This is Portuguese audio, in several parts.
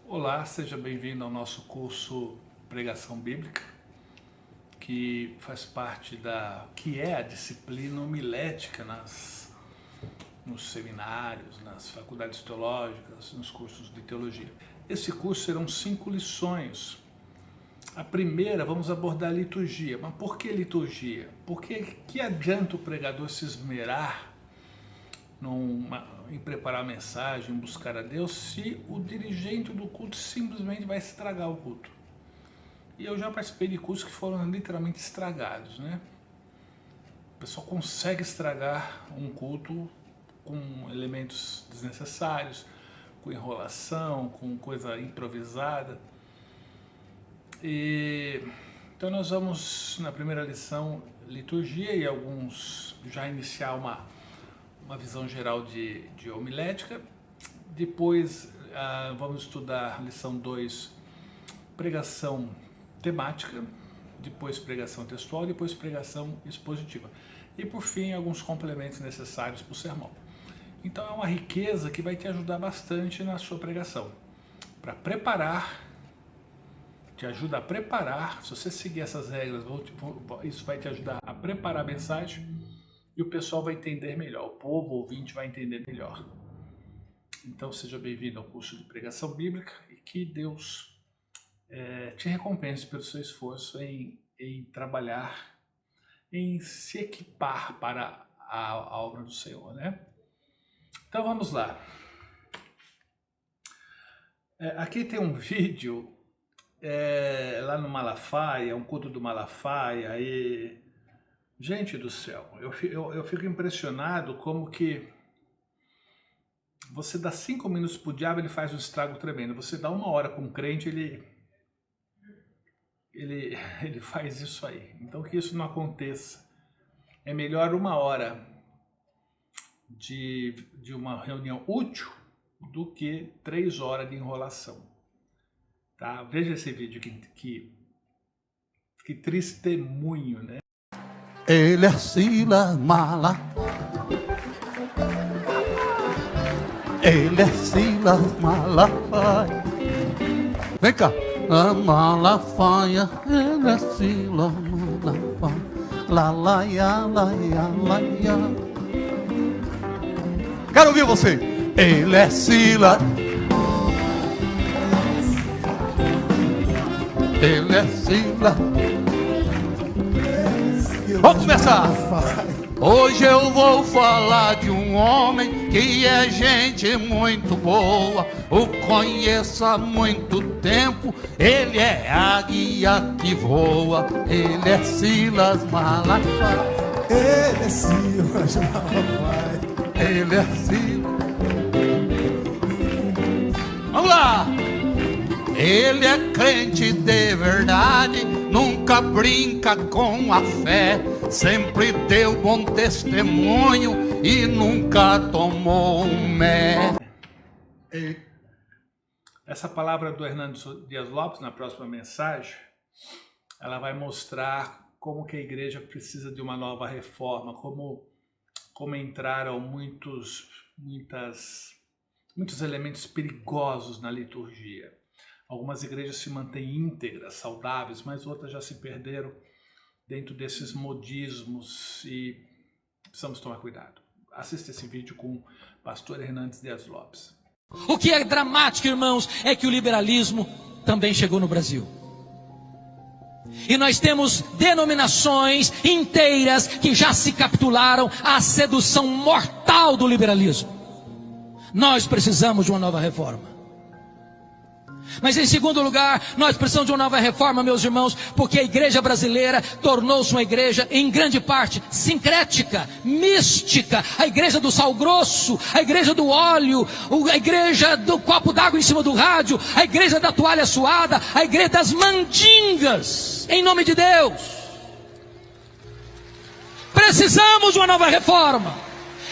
Olá, seja bem-vindo ao nosso curso Pregação Bíblica, que faz parte que é a disciplina homilética nos seminários, nas faculdades teológicas, nos cursos de teologia. Esse curso serão 5 lições. A primeira, vamos abordar a liturgia. Mas por que liturgia? Porque que adianta o pregador se esmerar em preparar a mensagem, em buscar a Deus, se o dirigente do culto simplesmente vai estragar o culto? E eu já participei de cursos que foram literalmente estragados, né? O pessoal consegue estragar um culto com elementos desnecessários, com enrolação, com coisa improvisada. Então nós vamos, na primeira lição, liturgia, e já iniciar uma visão geral de homilética. Depois vamos estudar lição 2, pregação temática, depois pregação textual, depois pregação expositiva. E por fim, alguns complementos necessários para o sermão. Então é uma riqueza que vai te ajudar bastante na sua pregação. Para preparar, te ajuda a preparar. Se você seguir essas regras, isso vai te ajudar a preparar a mensagem e o pessoal vai entender melhor, o povo ouvinte vai entender melhor. Então seja bem-vindo ao curso de Pregação Bíblica e que Deus te recompense pelo seu esforço em trabalhar, em se equipar para a obra do Senhor, né? Então vamos lá. Aqui tem um vídeo lá no Malafaia, um culto do Malafaia, e gente do céu, eu fico impressionado como que você dá 5 minutos pro diabo, ele faz um estrago tremendo. Você dá 1 hora com um crente, ele faz isso aí. Então que isso não aconteça. É melhor 1 hora de uma reunião útil do que 3 horas de enrolação. Tá? Veja esse vídeo, que testemunho, né? Ele é Silas Malafaia. Ele é Silas Malafaia. Vem cá. Malafaia, ele é Silas Malafaia. La la ya, la ya, la ya. Quero ouvir você. Ele é Silas. Ele é Silas. Vamos começar. Hoje eu vou falar de um homem que é gente muito boa. O conheço há muito tempo. Ele é águia que voa. Ele é Silas Malafaia. Ele é Silas Malafaia. Ele é Silas. Vamos lá. Ele é crente de verdade, nunca brinca com a fé, sempre deu bom testemunho e nunca tomou um mé. Essa palavra do Hernando Dias Lopes, na próxima mensagem, ela vai mostrar como que a igreja precisa de uma nova reforma, como entraram muitos elementos perigosos na liturgia. Algumas igrejas se mantêm íntegras, saudáveis, mas outras já se perderam dentro desses modismos e precisamos tomar cuidado. Assista esse vídeo com o pastor Hernando Dias Lopes. O que é dramático, irmãos, é que o liberalismo também chegou no Brasil. E nós temos denominações inteiras que já se capitularam à sedução mortal do liberalismo. Nós precisamos de uma nova reforma. Mas em segundo lugar, nós precisamos de uma nova reforma, meus irmãos, porque a igreja brasileira tornou-se uma igreja, em grande parte, sincrética, mística. A igreja do sal grosso, a igreja do óleo, a igreja do copo d'água em cima do rádio, a igreja da toalha suada, a igreja das mandingas, em nome de Deus. Precisamos de uma nova reforma.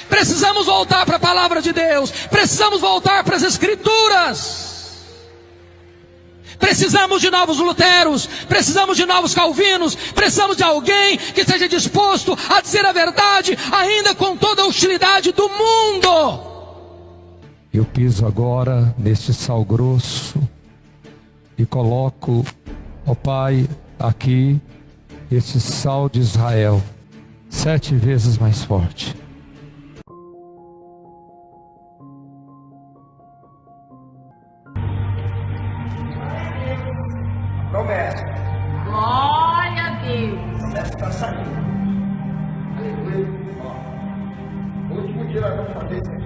Precisamos voltar para a palavra de Deus. Precisamos voltar para as Escrituras. Precisamos de novos Luteros, precisamos de novos Calvinos, precisamos de alguém que esteja disposto a dizer a verdade, ainda com toda a hostilidade do mundo. Eu piso agora neste sal grosso e coloco, ó Pai, aqui esse sal de Israel 7 vezes mais forte. Promessa. Glória a Deus. Promessa está saindo. Aleluia. Ó, no último dia nós vamos fazer isso aqui.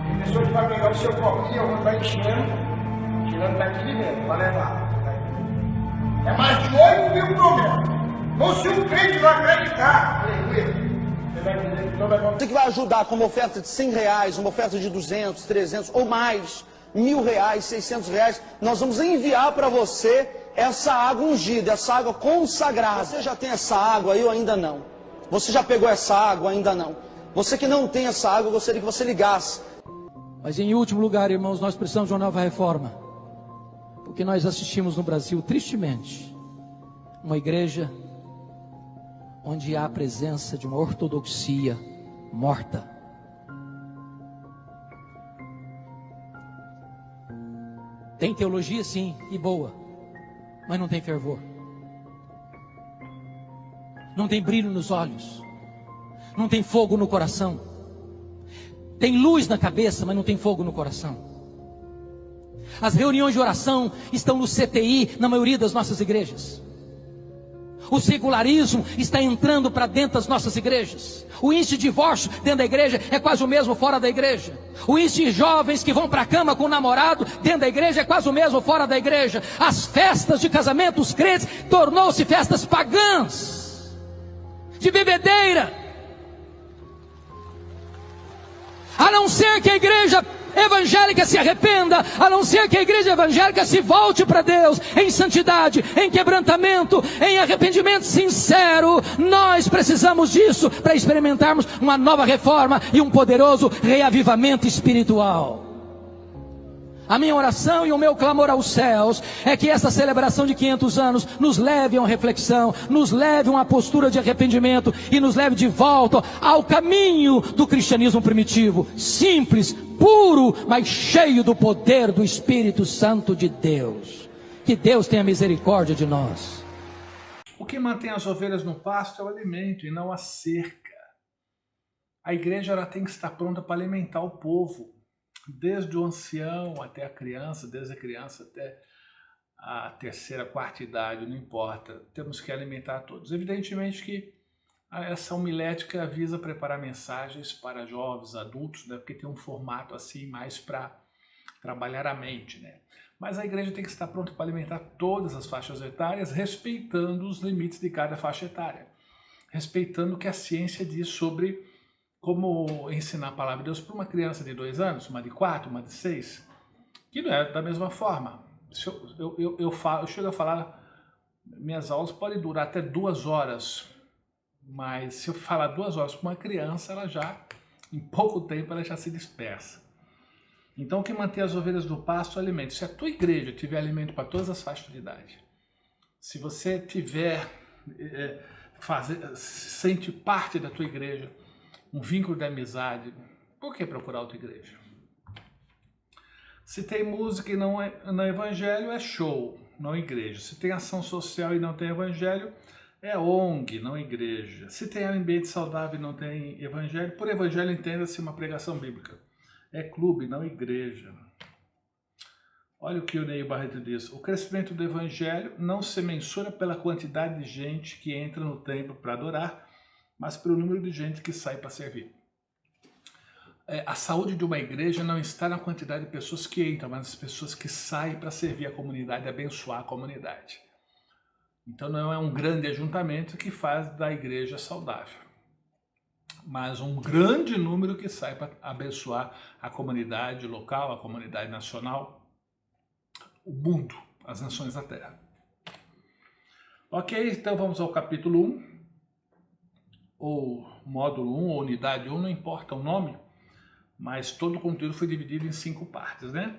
Tem pessoa que vai pegar o seu copinho, vai enchendo, tirando daqui de dentro, vai levar. É mais de 8 mil promessas. Ou se o crente vai acreditar. Aleluia. Você vai entender que toda a Você que vai ajudar com uma oferta de R$100, uma oferta de 200, 300 ou mais, R$1.000, R$600, nós vamos enviar para você essa água ungida, essa água consagrada. Você já tem essa água aí ou ainda não? Você já pegou essa água? Ainda não. Você que não tem essa água, eu gostaria que você ligasse. Mas em último lugar, irmãos, nós precisamos de uma nova reforma. Porque nós assistimos no Brasil, tristemente, uma igreja onde há a presença de uma ortodoxia morta. Tem teologia sim, e boa, mas não tem fervor. Não tem brilho nos olhos. Não tem fogo no coração. Tem luz na cabeça, mas não tem fogo no coração. As reuniões de oração estão no CTI na maioria das nossas igrejas. O secularismo está entrando para dentro das nossas igrejas. O índice de divórcio dentro da igreja é quase o mesmo fora da igreja. O índice de jovens que vão para a cama com o namorado dentro da igreja é quase o mesmo fora da igreja. As festas de casamento dos crentes tornou-se festas pagãs, de bebedeira. A não ser que a igreja evangélica se arrependa, a não ser que a igreja evangélica se volte para Deus em santidade, em quebrantamento, em arrependimento sincero. Nós precisamos disso para experimentarmos uma nova reforma e um poderoso reavivamento espiritual. A minha oração e o meu clamor aos céus é que essa celebração de 500 anos nos leve a uma reflexão, nos leve a uma postura de arrependimento e nos leve de volta ao caminho do cristianismo primitivo, simples, puro, mas cheio do poder do Espírito Santo de Deus. Que Deus tenha misericórdia de nós. O que mantém as ovelhas no pasto é o alimento e não a cerca. A igreja ela tem que estar pronta para alimentar o povo. Desde o ancião até a criança, desde a criança até a terceira, quarta idade, não importa. Temos que alimentar todos. Evidentemente que essa homilética visa preparar mensagens para jovens, adultos, né? Porque tem um formato assim mais para trabalhar a mente, né? Mas a igreja tem que estar pronta para alimentar todas as faixas etárias, respeitando os limites de cada faixa etária. Respeitando o que a ciência diz sobre como ensinar a palavra de Deus para uma criança de 2 anos, uma de 4, uma de 6, que não é da mesma forma. Eu chego a falar, minhas aulas podem durar até 2 horas, mas se eu falar 2 horas para uma criança, ela já, em pouco tempo, ela já se dispersa. Então, o que mantém as ovelhas no pasto é o alimento. Se a tua igreja tiver alimento para todas as faixas de idade, se você tiver, sente parte da tua igreja, um vínculo de amizade, por que procurar outra igreja? Se tem música e não é evangelho, é show, não igreja. Se tem ação social e não tem evangelho, é ONG, não igreja. Se tem ambiente saudável e não tem evangelho, por evangelho entenda-se uma pregação bíblica. É clube, não igreja. Olha o que o Ney Barreto diz. O crescimento do evangelho não se mensura pela quantidade de gente que entra no templo para adorar, mas pelo número de gente que sai para servir. A saúde de uma igreja não está na quantidade de pessoas que entram, mas nas pessoas que saem para servir a comunidade, abençoar a comunidade. Então não é um grande ajuntamento que faz da igreja saudável, mas um grande número que sai para abençoar a comunidade local, a comunidade nacional, o mundo, as nações da terra. Ok, então vamos ao capítulo 1. Ou módulo 1, ou unidade 1, não importa o nome, mas todo o conteúdo foi dividido em 5 partes, né?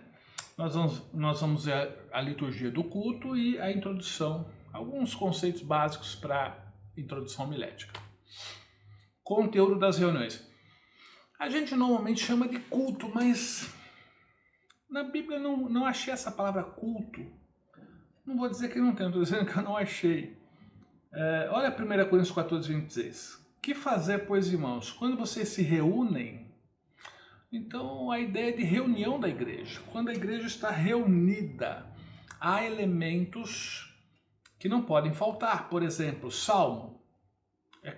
Nós vamos ver a liturgia do culto e a introdução, alguns conceitos básicos para introdução homilética. Conteúdo das reuniões. A gente normalmente chama de culto, mas Na Bíblia não achei essa palavra culto. Não vou dizer que não tem, estou dizendo que eu não achei. Olha 1 Coríntios 14, 26. Que fazer, pois, irmãos? Quando vocês se reúnem, então a ideia de reunião da igreja. Quando a igreja está reunida, há elementos que não podem faltar. Por exemplo, salmo,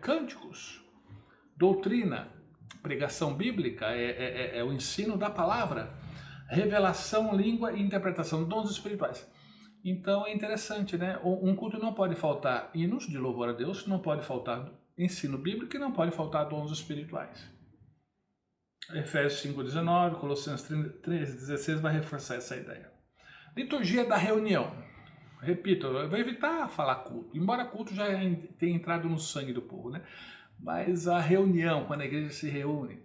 cânticos, doutrina, pregação bíblica, é o ensino da palavra, revelação, língua e interpretação, dons espirituais. Então é interessante, né? Um culto não pode faltar hinos de louvor a Deus, não pode faltar ensino bíblico e não pode faltar dons espirituais. Efésios 5,19, Colossenses 3,16 vai reforçar essa ideia. Liturgia da reunião. Repito, eu vou evitar falar culto, embora culto já tenha entrado no sangue do povo, né? Mas a reunião, quando a igreja se reúne,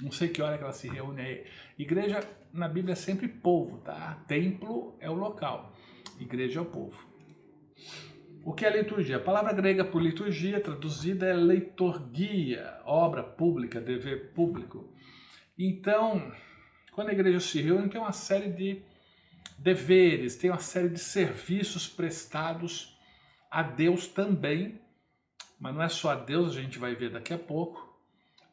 não sei que hora que ela se reúne aí. Igreja na Bíblia é sempre povo, tá? Templo é o local, igreja é o povo. O que é liturgia? A palavra grega por liturgia, traduzida, é leiturgia, obra pública, dever público. Então, quando a igreja se reúne, tem uma série de deveres, tem uma série de serviços prestados a Deus também, mas não é só a Deus, a gente vai ver daqui a pouco.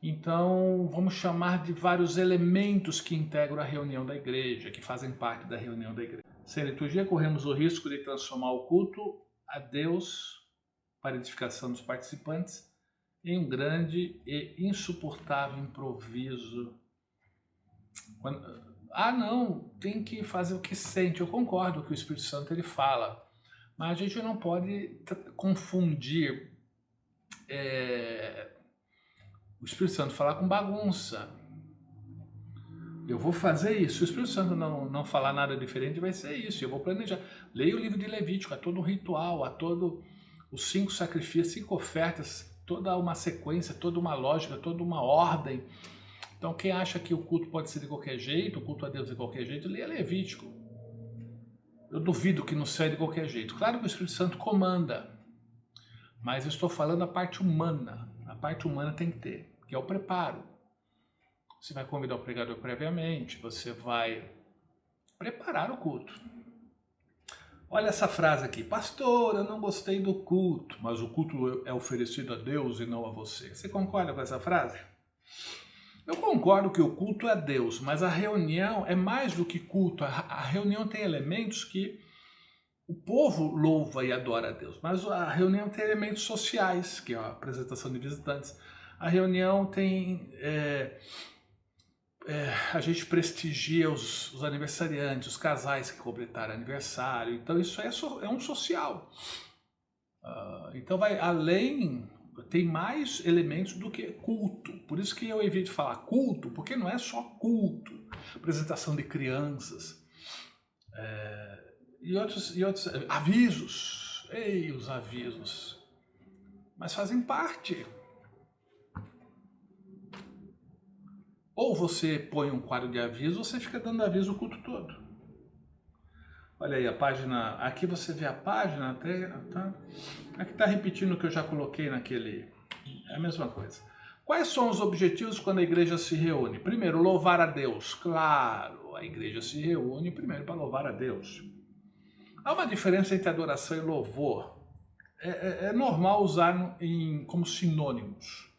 Então, vamos chamar de vários elementos que integram a reunião da igreja, que fazem parte da reunião da igreja. Sem liturgia, corremos o risco de transformar o culto a Deus, para edificação dos participantes, em um grande e insuportável improviso. Não, tem que fazer o que sente. Eu concordo que o Espírito Santo ele fala, mas a gente não pode confundir o Espírito Santo falar com bagunça. Eu vou fazer isso. Se o Espírito Santo não falar nada diferente, vai ser isso. Eu vou planejar. Leia o livro de Levítico, há todo um ritual, há todo os 5 sacrifícios, 5 ofertas, toda uma sequência, toda uma lógica, toda uma ordem. Então quem acha que o culto pode ser de qualquer jeito, o culto a Deus de qualquer jeito, leia Levítico. Eu duvido que não seja de qualquer jeito. Claro que o Espírito Santo comanda, mas eu estou falando a parte humana. A parte humana tem que ter, que é o preparo. Você vai convidar o pregador previamente, você vai preparar o culto. Olha essa frase aqui: pastor, eu não gostei do culto, mas o culto é oferecido a Deus e não a você. Você concorda com essa frase? Eu concordo que o culto é a Deus, mas a reunião é mais do que culto. A reunião tem elementos que o povo louva e adora a Deus, mas a reunião tem elementos sociais, que é a apresentação de visitantes. A reunião tem... a gente prestigia os aniversariantes, os casais que completaram aniversário, então isso é um social. Então vai além, tem mais elementos do que culto. Por isso que eu evito falar culto, porque não é só culto, apresentação de crianças, e outros avisos, os avisos, mas fazem parte. Ou você põe um quadro de aviso, ou você fica dando aviso o culto todo. Olha aí a página, aqui você vê a página, até, tá? Aqui está repetindo o que eu já coloquei naquele, é a mesma coisa. Quais são os objetivos quando a igreja se reúne? Primeiro, louvar a Deus. Claro, a igreja se reúne primeiro para louvar a Deus. Há uma diferença entre adoração e louvor. É normal usar como sinônimos,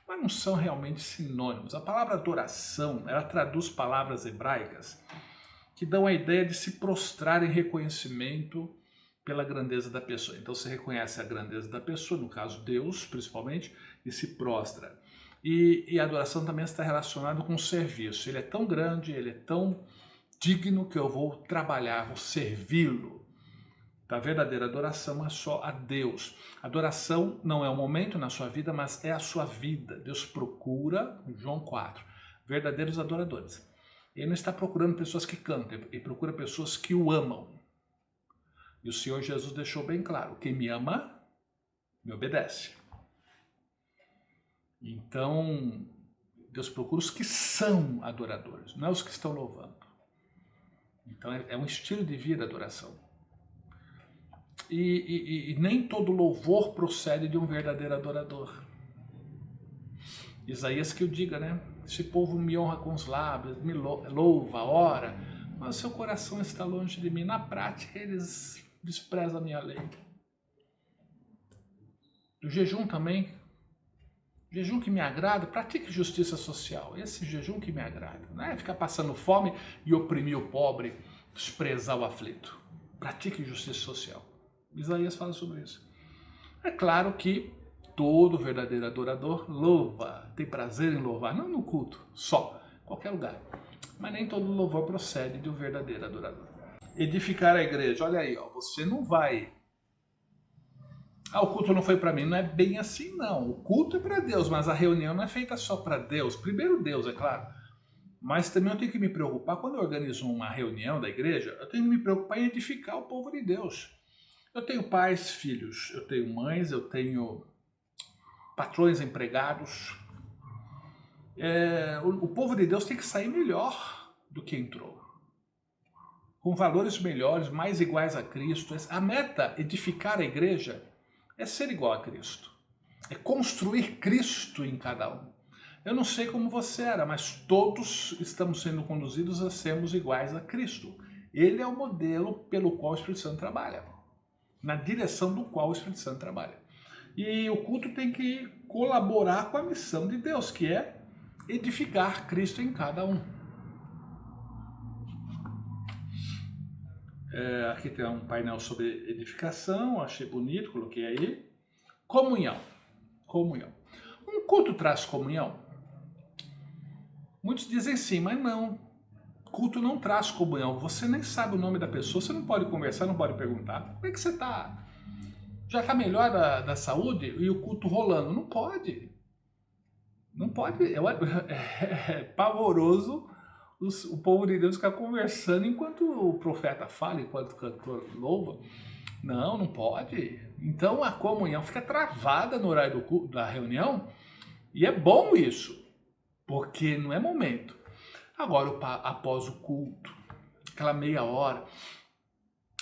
mas não são realmente sinônimos. A palavra adoração, ela traduz palavras hebraicas que dão a ideia de se prostrar em reconhecimento pela grandeza da pessoa. Então você reconhece a grandeza da pessoa, no caso Deus principalmente, e se prostra. E a adoração também está relacionada com o serviço. Ele é tão grande, ele é tão digno que eu vou trabalhar, vou servi-lo. A verdadeira adoração é só a Deus. Adoração não é um momento na sua vida, mas é a sua vida. Deus procura, João 4, verdadeiros adoradores. Ele não está procurando pessoas que cantam, ele procura pessoas que o amam. E o Senhor Jesus deixou bem claro: quem me ama, me obedece. Então, Deus procura os que são adoradores, não é os que estão louvando. Então, é um estilo de vida a adoração. E nem todo louvor procede de um verdadeiro adorador. Isaías que o diga, né? Esse povo me honra com os lábios, me louva, ora, mas o seu coração está longe de mim. Na prática, eles desprezam a minha lei. O jejum também, jejum que me agrada, pratique justiça social. Esse jejum que me agrada. Não é ficar passando fome e oprimir o pobre, desprezar o aflito. Pratique justiça social. Isaías fala sobre isso. É claro que todo verdadeiro adorador louva, tem prazer em louvar, não no culto, só, em qualquer lugar. Mas nem todo louvor procede de um verdadeiro adorador. Edificar a igreja, olha aí, ó, você não vai... o culto não foi para mim, não é bem assim não. O culto é para Deus, mas a reunião não é feita só para Deus. Primeiro Deus, é claro. Mas também eu tenho que me preocupar, quando eu organizo uma reunião da igreja, eu tenho que me preocupar em edificar o povo de Deus. Eu tenho pais, filhos, eu tenho mães, eu tenho patrões, empregados. O povo de Deus tem que sair melhor do que entrou. Com valores melhores, mais iguais a Cristo. A meta, edificar a igreja, é ser igual a Cristo. É construir Cristo em cada um. Eu não sei como você era, mas todos estamos sendo conduzidos a sermos iguais a Cristo. Ele é o modelo pelo qual o Espírito Santo trabalha. Na direção do qual o Espírito Santo trabalha. E o culto tem que colaborar com a missão de Deus, que é edificar Cristo em cada um. Aqui tem um painel sobre edificação, achei bonito, coloquei aí. Comunhão. Comunhão. Um culto traz comunhão? Muitos dizem sim, mas não. Culto não traz comunhão. Você nem sabe o nome da pessoa, você não pode conversar, não pode perguntar. Como é que você está? Já está melhor da saúde e o culto rolando? Não pode. Não pode. É pavoroso o povo de Deus ficar conversando enquanto o profeta fala, enquanto o cantor louva. Não, não pode. Então a comunhão fica travada no horário da reunião e é bom isso, porque não é momento. Agora, após o culto, aquela meia hora,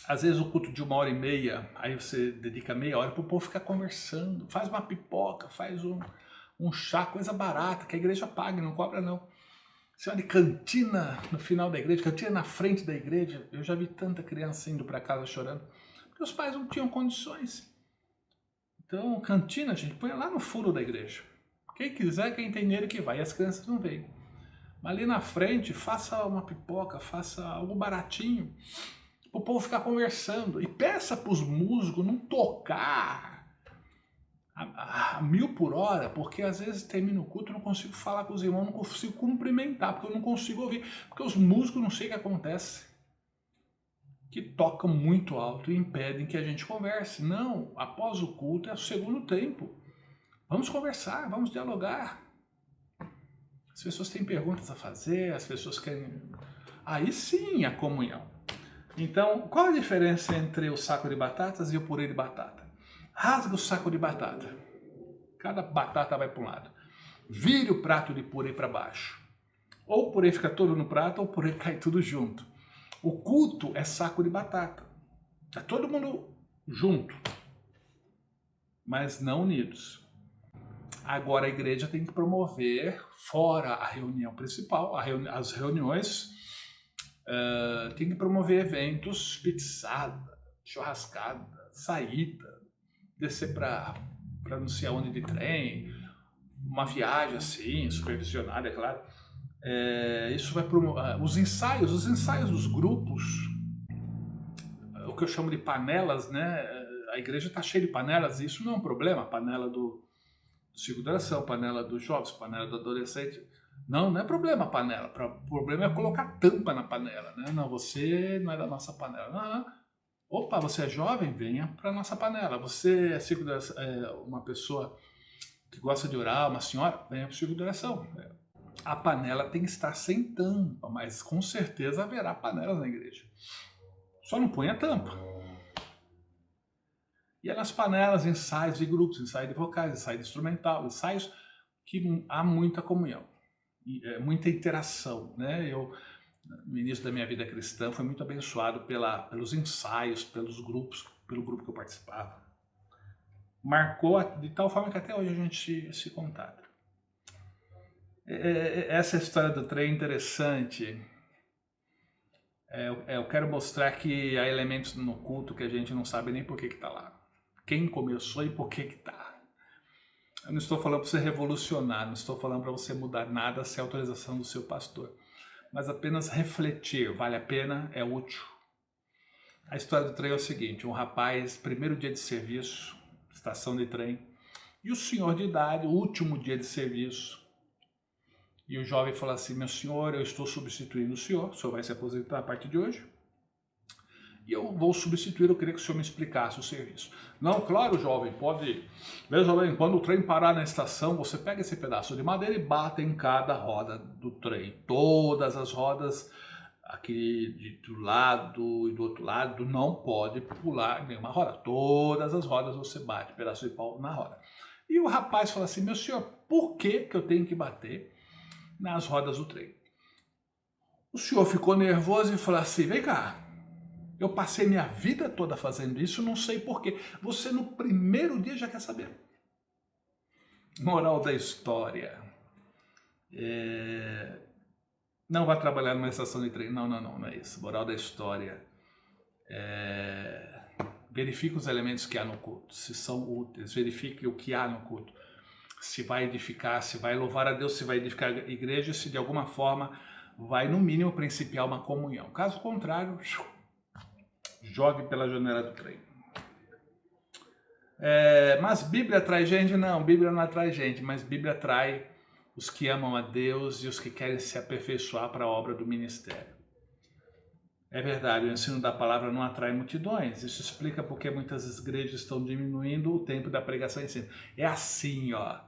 às vezes o culto de 1h30, aí você dedica meia hora para o povo ficar conversando, faz uma pipoca, faz um chá, coisa barata, que a igreja paga, não cobra não. Você olha de cantina no final da igreja, cantina na frente da igreja, eu já vi tanta criança indo para casa chorando, porque os pais não tinham condições. Então, cantina, gente, põe lá no fundo da igreja. Quem quiser, quem tem dinheiro que vai, e as crianças não vêm. Mas ali na frente, faça uma pipoca, faça algo baratinho, para o povo ficar conversando. E peça para os músicos não tocar a 1000 por hora, porque às vezes termina o culto, eu não consigo falar com os irmãos, não consigo cumprimentar, porque eu não consigo ouvir. Porque os músicos não sei o que acontece, que tocam muito alto e impedem que a gente converse. Não, após o culto é o segundo tempo. Vamos conversar, vamos dialogar. As pessoas têm perguntas a fazer, as pessoas querem... Aí sim a comunhão. Então, qual a diferença entre o saco de batatas e o purê de batata? Rasga o saco de batata. Cada batata vai para um lado. Vire o prato de purê para baixo. Ou o purê fica todo no prato, ou o purê cai tudo junto. O culto é saco de batata. É todo mundo junto, mas não unidos. Agora a igreja tem que promover, fora a reunião principal, as reuniões, tem que promover eventos, pizzada, churrascada, saída, descer para não sei aonde de trem, uma viagem assim, supervisionada, é claro. Isso vai promover os ensaios dos grupos, o que eu chamo de panelas, né? A igreja está cheia de panelas, e isso não é um problema, a panela do ciclo de oração, panela dos jovens, panela do adolescente. Não é problema a panela, o problema é colocar tampa na panela, né? Não, você não é da nossa panela. Não. Opa, você é jovem? Venha para a nossa panela. Você é uma pessoa que gosta de orar, uma senhora? Venha para o ciclo de oração. A panela tem que estar sem tampa, mas com certeza haverá panelas na igreja. Só não põe a tampa. E é nas panelas, ensaios de grupos, ensaio de vocais, ensaio de instrumental, ensaios que há muita comunhão, muita interação, né? Eu, no início da minha vida cristã, fui muito abençoado pelos ensaios, pelo grupo que eu participava. Marcou de tal forma que até hoje a gente se contata. Essa história do trem é interessante. Eu quero mostrar que há elementos no culto que a gente não sabe nem por que está lá. Quem começou e por que está. Eu não estou falando para você revolucionar, não estou falando para você mudar nada sem autorização do seu pastor. Mas apenas refletir, vale a pena, é útil. A história do trem é o seguinte, um rapaz, primeiro dia de serviço, estação de trem, e o senhor de idade, último dia de serviço, e o jovem falou assim, meu senhor, eu estou substituindo o senhor vai se aposentar a partir de hoje, e eu vou substituir, eu queria que o senhor me explicasse o serviço. Não, claro, jovem, pode. Veja bem, quando o trem parar na estação, você pega esse pedaço de madeira e bate em cada roda do trem. Todas as rodas aqui do lado e do outro lado não pode pular nenhuma roda. Todas as rodas você bate, pedaço de pau na roda. E o rapaz falou assim, meu senhor, por que eu tenho que bater nas rodas do trem? O senhor ficou nervoso e falou assim, vem cá, eu passei minha vida toda fazendo isso, não sei porquê. Você no primeiro dia já quer saber. Moral da história. Não vai trabalhar numa estação de trem. Não é isso. Moral da história. Verifique os elementos que há no culto, se são úteis. Verifique o que há no culto. Se vai edificar, se vai louvar a Deus, se vai edificar a igreja, se de alguma forma vai no mínimo principiar uma comunhão. Caso contrário, jogue pela janela do trem. Mas Bíblia atrai gente? Não, Bíblia não atrai gente, mas Bíblia atrai os que amam a Deus e os que querem se aperfeiçoar para a obra do ministério. É verdade, o ensino da palavra não atrai multidões. Isso explica porque muitas igrejas estão diminuindo o tempo da pregação e ensino. É assim, ó.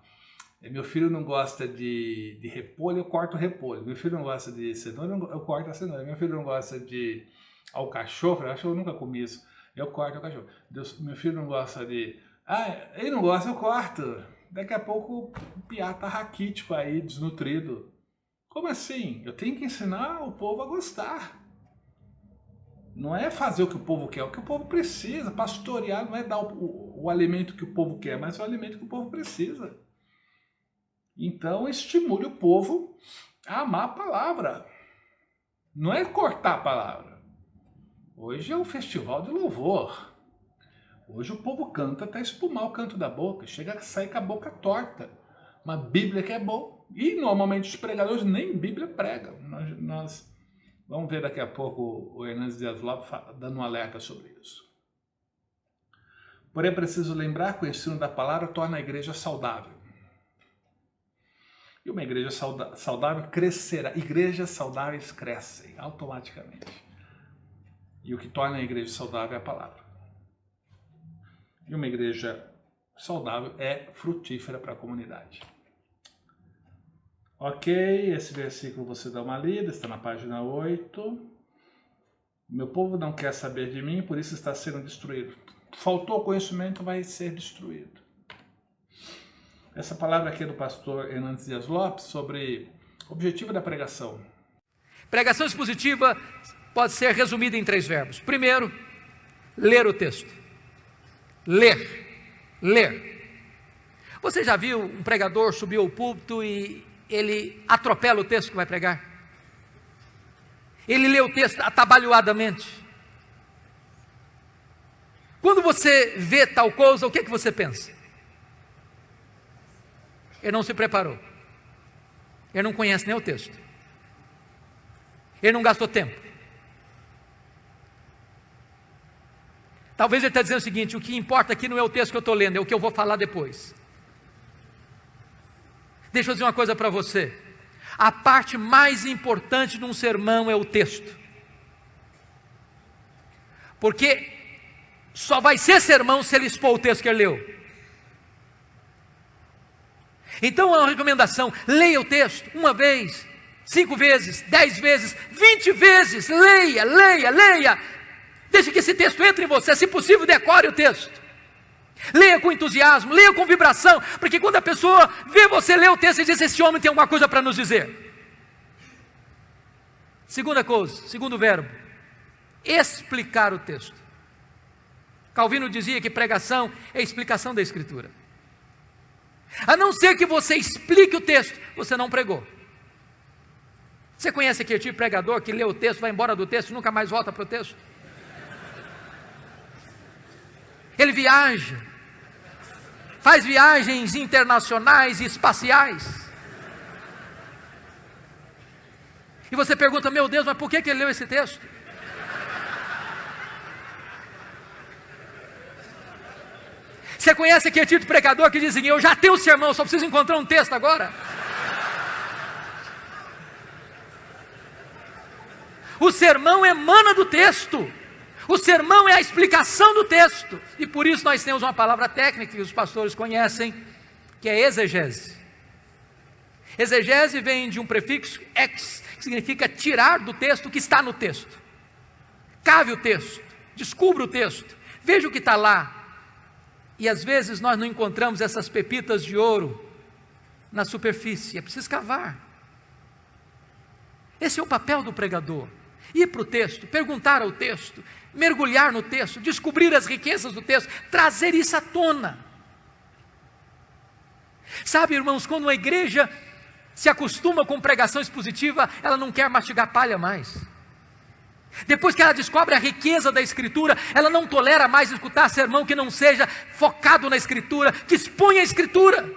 Meu filho não gosta de repolho, eu corto o repolho. Meu filho não gosta de cenoura, eu corto a cenoura. Meu filho não gosta de alcachofra, acho que eu nunca comi isso. Eu corto alcachofra. Meu filho não gosta de... ele não gosta, eu corto. Daqui a pouco o piá tá raquítico aí, desnutrido. Como assim? Eu tenho que ensinar o povo a gostar. Não é fazer o que o povo quer, é o que o povo precisa. Pastorear não é dar o alimento que o povo quer, mas o alimento que o povo precisa. Então estimule o povo a amar a palavra. Não é cortar a palavra. Hoje é um festival de louvor. Hoje o povo canta até espumar o canto da boca, chega a sair com a boca torta. Uma Bíblia que é bom. E normalmente os pregadores nem Bíblia pregam. Nós vamos ver daqui a pouco o Hernandes Dias Lopes dando um alerta sobre isso. Porém é preciso lembrar que o ensino da palavra torna a igreja saudável. E uma igreja saudável crescerá. Igrejas saudáveis crescem automaticamente. E o que torna a igreja saudável é a palavra. E uma igreja saudável é frutífera para a comunidade. Ok, esse versículo você dá uma lida, está na página 8. Meu povo não quer saber de mim, por isso está sendo destruído. Faltou conhecimento, vai ser destruído. Essa palavra aqui é do pastor Hernandes Dias Lopes sobre o objetivo da pregação. Pregação expositiva pode ser resumida em 3 verbos. Primeiro, ler o texto. Ler. Você já viu um pregador subir ao púlpito e ele atropela o texto que vai pregar? Ele lê o texto atabalhoadamente. Quando você vê tal coisa, o que você pensa? Ele não se preparou. Ele não conhece nem o texto. Ele não gastou tempo. Talvez ele está dizendo o seguinte: o que importa aqui não é o texto que eu estou lendo, é o que eu vou falar depois. Deixa eu dizer uma coisa para você. A parte mais importante de um sermão é o texto. Porque só vai ser sermão se ele expor o texto que ele leu. Então é uma recomendação: leia o texto 1 vez, 5 vezes, 10 vezes, 20 vezes. Leia. Deixe que esse texto entre em você, se possível decore o texto. Leia com entusiasmo, leia com vibração, porque quando a pessoa vê você ler o texto e diz: esse homem tem alguma coisa para nos dizer. Segunda coisa, segundo verbo, explicar o texto. Calvino dizia que pregação é explicação da Escritura. A não ser que você explique o texto, você não pregou. Você conhece aquele tipo de pregador que lê o texto, vai embora do texto e nunca mais volta para o texto? Ele viaja, faz viagens internacionais e espaciais. E você pergunta, meu Deus, mas por que ele leu esse texto? Você conhece aquele tipo de pregador que diz assim, eu já tenho o sermão, só preciso encontrar um texto agora? O sermão emana do texto. O sermão é a explicação do texto. E por isso nós temos uma palavra técnica que os pastores conhecem, que é exegese. Exegese vem de um prefixo ex, que significa tirar do texto o que está no texto. Cave o texto, descubra o texto, veja o que está lá. E às vezes nós não encontramos essas pepitas de ouro na superfície, é preciso cavar. Esse é o papel do pregador. Ir para o texto, perguntar ao texto, mergulhar no texto, descobrir as riquezas do texto, trazer isso à tona. Sabe, irmãos, quando uma igreja se acostuma com pregação expositiva, ela não quer mastigar palha mais. Depois que ela descobre a riqueza da Escritura, ela não tolera mais escutar sermão que não seja focado na Escritura, que exponha a Escritura.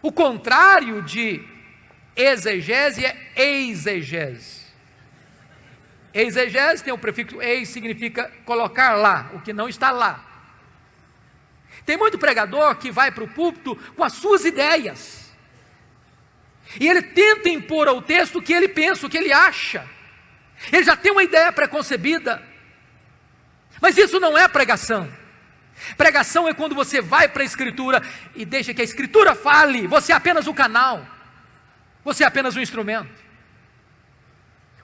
O contrário de exegese é exegese. Exegese tem o prefixo eis, significa colocar lá, o que não está lá. Tem muito pregador que vai para o púlpito com as suas ideias. E ele tenta impor ao texto o que ele pensa, o que ele acha. Ele já tem uma ideia preconcebida. Mas isso não é pregação. Pregação é quando você vai para a Escritura e deixa que a Escritura fale. Você é apenas o canal. Você é apenas um instrumento.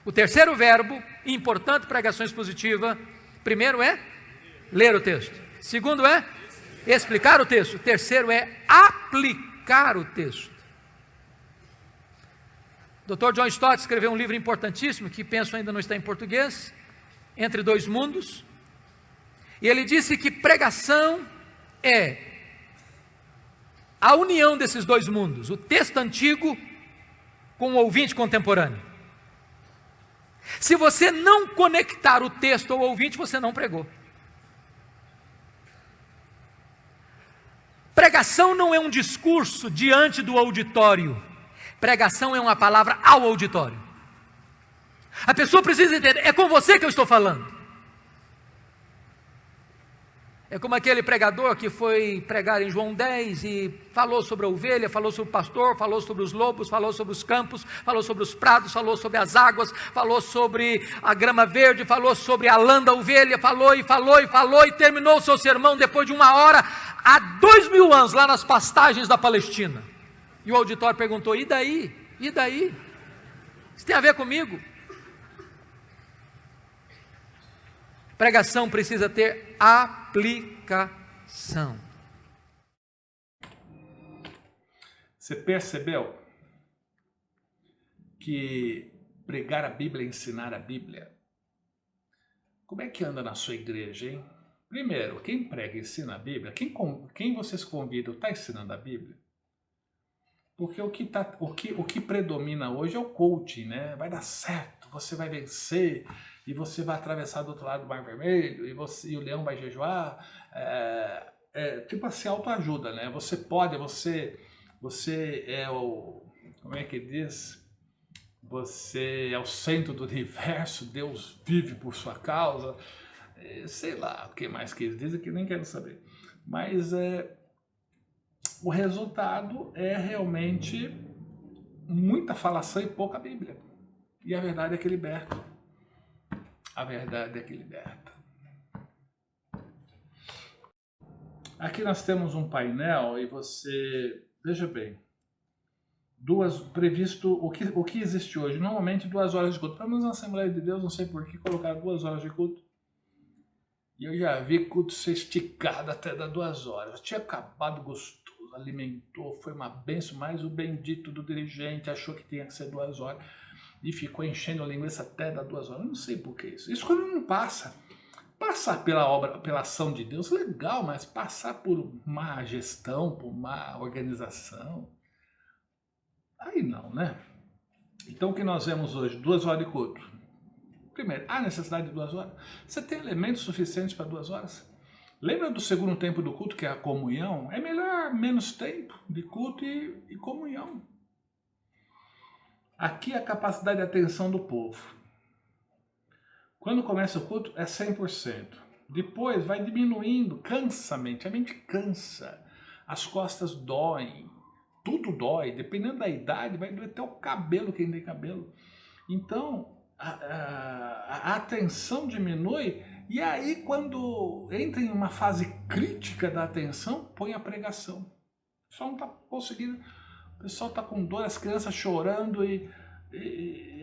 O terceiro verbo, importante pregação expositiva, primeiro é ler o texto. Segundo é explicar o texto. Terceiro é aplicar o texto. Dr. John Stott escreveu um livro importantíssimo, que penso ainda não está em português, Entre Dois Mundos, e ele disse que pregação é a união desses dois mundos, o texto antigo com o ouvinte contemporâneo. Se você não conectar o texto ao ouvinte, você não pregou. Pregação não é um discurso diante do auditório. Pregação é uma palavra ao auditório. A pessoa precisa entender, é com você que eu estou falando. É como aquele pregador que foi pregar em João 10 e falou sobre a ovelha, falou sobre o pastor, falou sobre os lobos, falou sobre os campos, falou sobre os prados, falou sobre as águas, falou sobre a grama verde, falou sobre a lã da ovelha, falou e terminou o seu sermão depois de 1 hora, há 2000 anos, lá nas pastagens da Palestina. E o auditório perguntou, e daí? E daí? Isso tem a ver comigo? Pregação precisa ter aplicação. Você percebeu que pregar a Bíblia é ensinar a Bíblia? Como é que anda na sua igreja, hein? Primeiro, quem prega e ensina a Bíblia, quem vocês convidam está ensinando a Bíblia? Porque o que predomina hoje é o coaching, né? Vai dar certo, você vai vencer, e você vai atravessar do outro lado do Mar Vermelho, e o leão vai jejuar. Tipo assim, autoajuda, né? Você pode, você é o... Como é que diz? Você é o centro do universo, Deus vive por sua causa. Sei lá o que mais que eles dizem, que nem quero saber. Mas o resultado é realmente muita falação e pouca Bíblia. E a verdade é que liberta. A verdade é que liberta. Aqui nós temos um painel e você... Veja bem. Previsto... O que existe hoje? Normalmente 2 horas de culto. Pelo menos na Assembleia de Deus, não sei por que colocaram 2 horas de culto. E eu já vi culto ser esticado até dar 2 horas. Tinha acabado gostoso, alimentou, foi uma benção, mas o bendito do dirigente achou que tinha que ser 2 horas e ficou enchendo a linguiça até dar 2 horas. Eu não sei por que isso. Isso quando não passa. Passar pela obra, pela ação de Deus, legal, mas passar por má gestão, por má organização, aí não, né? Então o que nós vemos hoje? 2 horas de culto. Primeiro, há necessidade de 2 horas? Você tem elementos suficientes para 2 horas? Lembra do segundo tempo do culto, que é a comunhão? É melhor menos tempo de culto e comunhão. Aqui é a capacidade de atenção do povo. Quando começa o culto é 100%. Depois vai diminuindo, cansa a mente cansa. As costas doem, tudo dói. Dependendo da idade, vai doer até o cabelo, quem tem cabelo. Então, a atenção diminui. E aí, quando entra em uma fase crítica da atenção, põe a pregação. O pessoal não está conseguindo, o pessoal está com dor, as crianças chorando e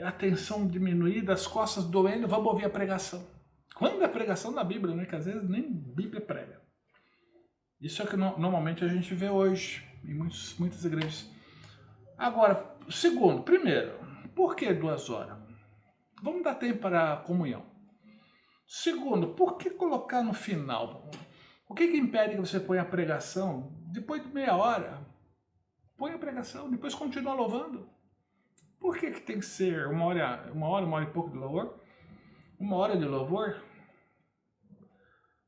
a atenção diminuída, as costas doendo, vamos ouvir a pregação. Quando é a pregação da Bíblia, né? Que às vezes nem Bíblia prega. Isso é o que normalmente a gente vê hoje em muitas igrejas. Agora, segundo, primeiro, por que 2 horas? Vamos dar tempo para a comunhão. Segundo, por que colocar no final? O que impede que você ponha a pregação depois de meia hora? Põe a pregação, depois continua louvando. Por que tem que ser uma hora e pouco de louvor? 1 hora de louvor?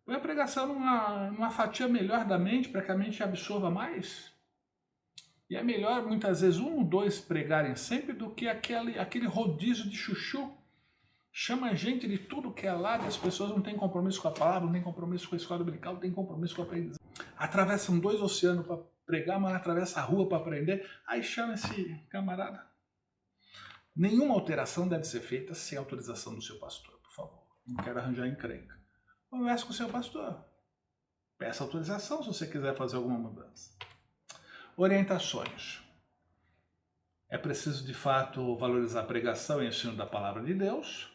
Põe a pregação numa fatia melhor da mente, para que a mente absorva mais. E é melhor, muitas vezes, 1 ou 2 pregarem sempre do que aquele rodízio de chuchu. Chama gente de tudo que é lado, e as pessoas não têm compromisso com a palavra, não têm compromisso com a escola dominical, não têm compromisso com a aprendizagem. Atravessam 2 oceanos para pregar, mas atravessa a rua para aprender. Aí chama esse camarada. Nenhuma alteração deve ser feita sem autorização do seu pastor, por favor. Não quero arranjar encrenca. Converse com o seu pastor. Peça autorização se você quiser fazer alguma mudança. Orientações. É preciso, de fato, valorizar a pregação e o ensino da palavra de Deus.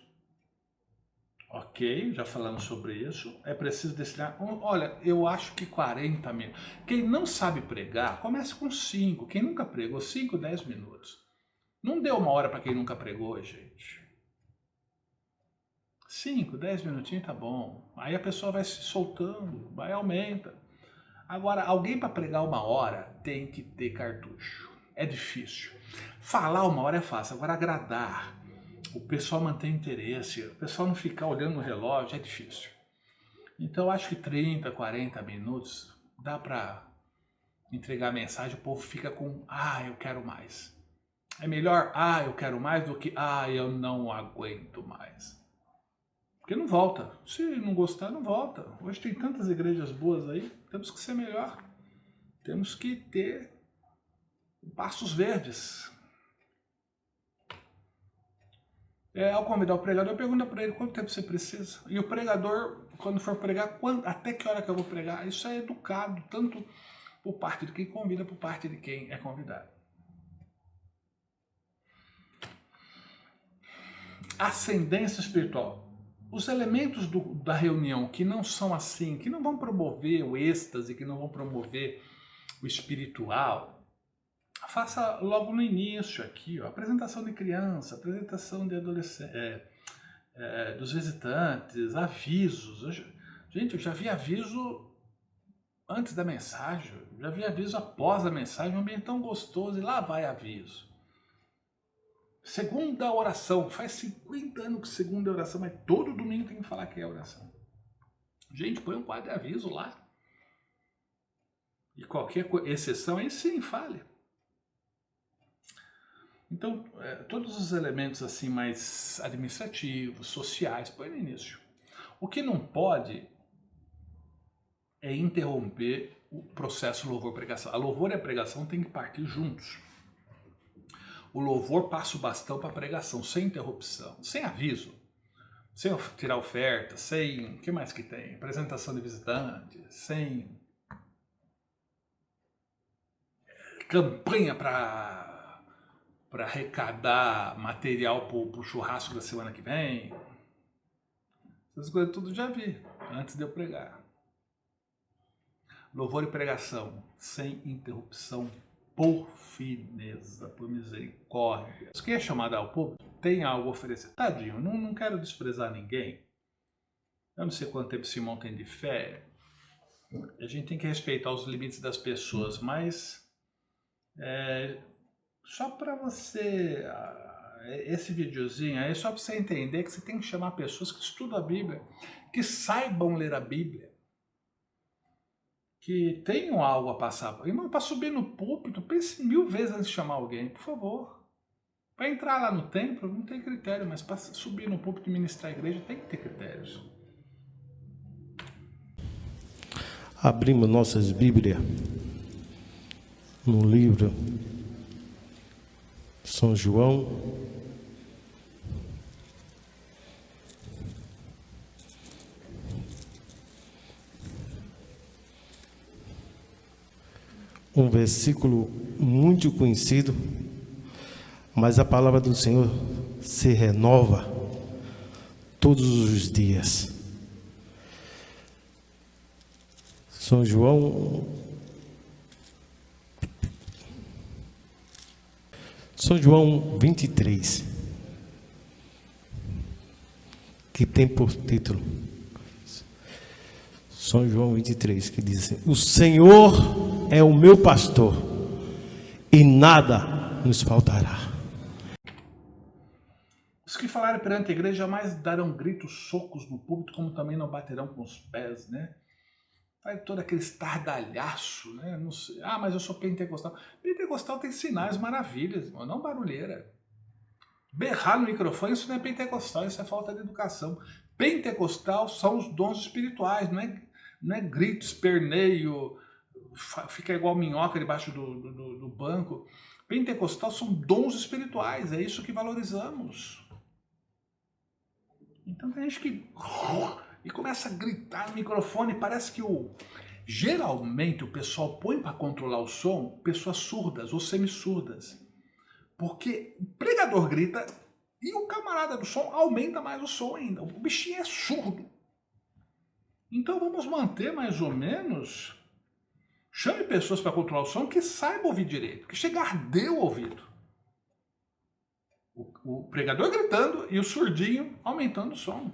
Ok, já falamos sobre isso. É preciso destinar... Olha, eu acho que 40 minutos. Quem não sabe pregar, comece com 5. Quem nunca pregou, 5, 10 minutos. Não deu 1 hora para quem nunca pregou, gente. 5, 10 minutinhos tá bom. Aí a pessoa vai se soltando, vai aumenta. Agora, alguém para pregar 1 hora tem que ter cartucho. É difícil. Falar 1 hora é fácil. Agora, agradar, o pessoal manter interesse, o pessoal não ficar olhando no relógio, é difícil. Então, eu acho que 30, 40 minutos dá para entregar a mensagem, o povo fica com, eu quero mais. É melhor, eu quero mais, do que, eu não aguento mais. Porque não volta. Se não gostar, não volta. Hoje tem tantas igrejas boas aí, temos que ser melhor. Temos que ter passos verdes. Ao convidar o pregador, pergunta para ele quanto tempo você precisa. E o pregador, quando for pregar, até que hora que eu vou pregar? Isso é educado, tanto por parte de quem convida, por parte de quem é convidado. Ascendência espiritual. Os elementos da reunião que não são assim, que não vão promover o êxtase, que não vão promover o espiritual, faça logo no início aqui, apresentação de criança, apresentação de adolescente, dos visitantes, avisos. Gente, eu já vi aviso antes da mensagem, já vi aviso após a mensagem, um ambiente tão gostoso, e lá vai aviso. Segunda oração, faz 50 anos que segunda é oração, mas todo domingo tem que falar que é oração. Gente, põe um quadro de aviso lá. E qualquer exceção, aí sim, fale. Então, todos os elementos assim mais administrativos, sociais, põe no início. O que não pode é interromper o processo louvor-pregação. A louvor e a pregação têm que partir juntos. O louvor passa o bastão para a pregação, sem interrupção, sem aviso, sem tirar oferta, sem... O que mais que tem? Apresentação de visitantes, sem... campanha para arrecadar material para o churrasco da semana que vem. Essas coisas tudo já vi, antes de eu pregar. Louvor e pregação, sem interrupção, por fineza, por misericórdia. Quem é chamado ao público tem algo a oferecer. Tadinho, não quero desprezar ninguém. Eu não sei quanto tempo Simão tem de fé. A gente tem que respeitar os limites das pessoas, mas só para você esse videozinho aí é só para você entender que você tem que chamar pessoas que estudam a Bíblia, que saibam ler a Bíblia, que tenham algo a passar. Irmão, para subir no púlpito, pense 1000 vezes antes de chamar alguém, por favor. Para entrar lá no templo não tem critério, mas para subir no púlpito e ministrar a igreja tem que ter critérios. Abrimos nossas Bíblias no livro São João, um versículo muito conhecido, mas a palavra do Senhor se renova todos os dias. São João 23, que tem por título São João 23, que diz assim: o Senhor é o meu pastor e nada nos faltará. Os que falarem perante a igreja jamais darão gritos, socos no púlpito, como também não baterão com os pés, né? Faz todo aquele estardalhaço, né? Não sei. Ah, mas eu sou pentecostal. Pentecostal tem sinais, maravilhas, não barulheira. Berrar no microfone, isso não é pentecostal, isso é falta de educação. Pentecostal são os dons espirituais, não é grito, esperneio, fica igual minhoca debaixo do banco. Pentecostal são dons espirituais, é isso que valorizamos. Então tem gente que e começa a gritar no microfone, parece que geralmente o pessoal põe para controlar o som pessoas surdas ou semissurdas, porque o pregador grita e o camarada do som aumenta mais o som ainda, o bichinho é surdo. Então vamos manter mais ou menos, chame pessoas para controlar o som que saibam ouvir direito, que chega a arder o ouvido. O pregador gritando e o surdinho aumentando o som.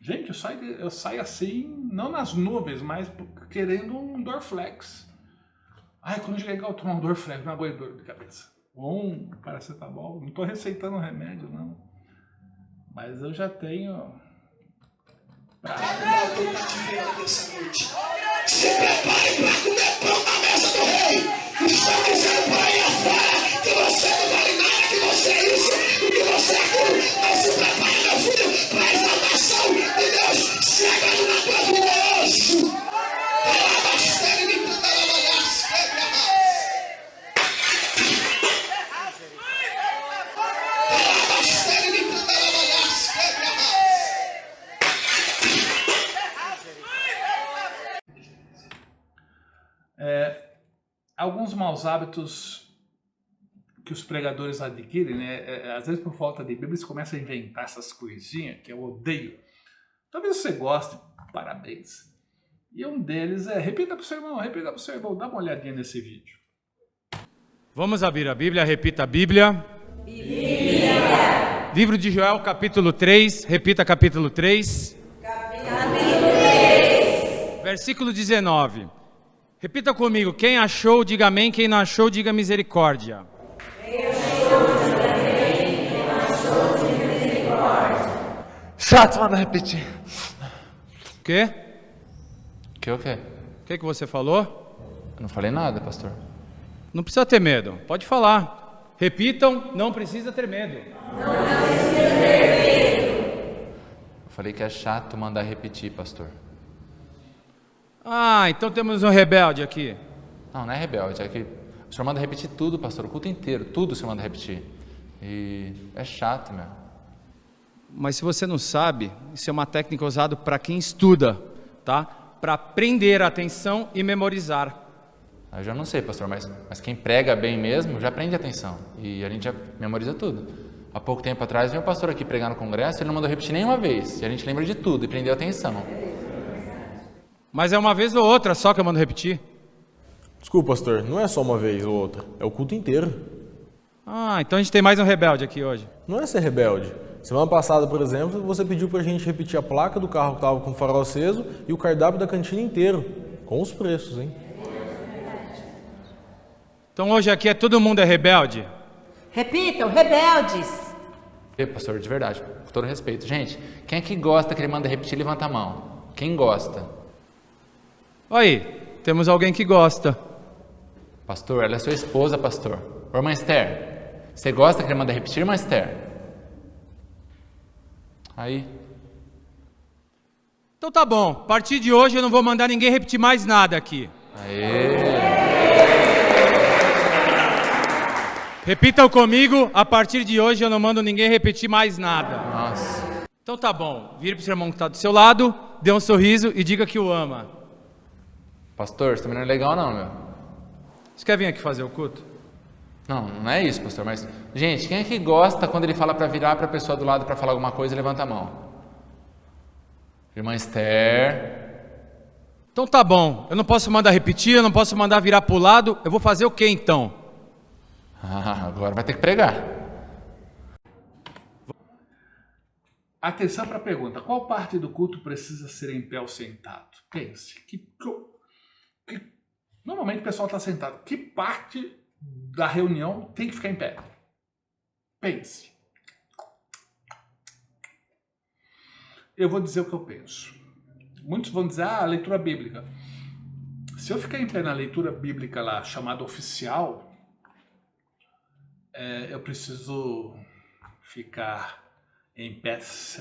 Gente, eu saio assim, não nas nuvens, mas querendo um Dorflex. Ai, quando eu chegar eu tomo um Dorflex, não aguento dor de cabeça. Ou um paracetamol, não estou receitando remédio, não. Mas eu já tenho... Se prepare para comer pão na mesa do rei. Estão dizendo por aí afora que você não vale nada, que você é isso, que você é aquilo. Mas se prepare, meu filho, para a exaltação de Deus. Chega no Natal glorioso. Pela bastante de toda a bagaça. Pela bastante de toda a bagaça. Alguns maus hábitos que os pregadores adquirem, né? Às vezes por falta de Bíblia eles começam a inventar essas coisinhas que eu odeio. Talvez você goste, parabéns. E um deles é, repita para o seu irmão, dá uma olhadinha nesse vídeo. Vamos abrir a Bíblia, repita a Bíblia. Bíblia. Livro de Joel, capítulo 3, repita capítulo 3. Capítulo 3. Versículo 19. Repita comigo, quem achou, diga amém, quem não achou, diga misericórdia. Quem achou, diga amém, quem não achou, diga misericórdia. Chato, manda repetir. O quê? O quê? O que você falou? Eu não falei nada, pastor. Não precisa ter medo, pode falar. Repitam, não precisa ter medo. Não precisa ter medo. Eu falei que é chato mandar repetir, pastor. Ah, então temos um rebelde aqui. Não é rebelde, é que o senhor manda repetir tudo, pastor, o culto inteiro, tudo o senhor manda repetir. E é chato, meu. Mas se você não sabe, isso é uma técnica usada para quem estuda, tá? Para prender a atenção e memorizar. Eu já não sei, pastor, mas quem prega bem mesmo já prende a atenção. E a gente já memoriza tudo. Há pouco tempo atrás veio um pastor aqui pregar no congresso, ele não mandou repetir nenhuma vez. E a gente lembra de tudo e prendeu a atenção. Mas é uma vez ou outra só que eu mando repetir. Desculpa, pastor, não é só uma vez ou outra, é o culto inteiro. Ah, então a gente tem mais um rebelde aqui hoje. Não é ser rebelde. Semana passada, por exemplo, você pediu pra gente repetir a placa do carro que estava com o farol aceso e o cardápio da cantina inteiro, com os preços, hein? Então hoje aqui todo mundo é rebelde? Repitam, rebeldes. Pastor, de verdade, com todo respeito. Gente, quem é que gosta que ele manda repetir, levanta a mão. Quem gosta? Aí, temos alguém que gosta. Pastor, ela é sua esposa, pastor. Ô, irmã Esther, você gosta que ele manda repetir, irmã Esther? Aí. Então tá bom, a partir de hoje eu não vou mandar ninguém repetir mais nada aqui. Aê! Repitam comigo, a partir de hoje eu não mando ninguém repetir mais nada. Nossa. Então tá bom, vire pro seu irmão que tá do seu lado, dê um sorriso e diga que o ama. Pastor, isso também não é legal não, meu. Você quer vir aqui fazer o culto? Não, não é isso, pastor, mas... Gente, quem é que gosta quando ele fala para virar para a pessoa do lado para falar alguma coisa, levanta a mão. Irmã Esther. Então tá bom, eu não posso mandar repetir, eu não posso mandar virar pro lado, eu vou fazer o que então? Agora vai ter que pregar. Atenção para a pergunta. Qual parte do culto precisa ser em pé ou sentado? Pense. Normalmente o pessoal está sentado. Que parte da reunião tem que ficar em pé? Pense. Eu vou dizer o que eu penso. Muitos vão dizer, leitura bíblica. Se eu ficar em pé na leitura bíblica lá, chamada oficial, eu preciso ficar em pé,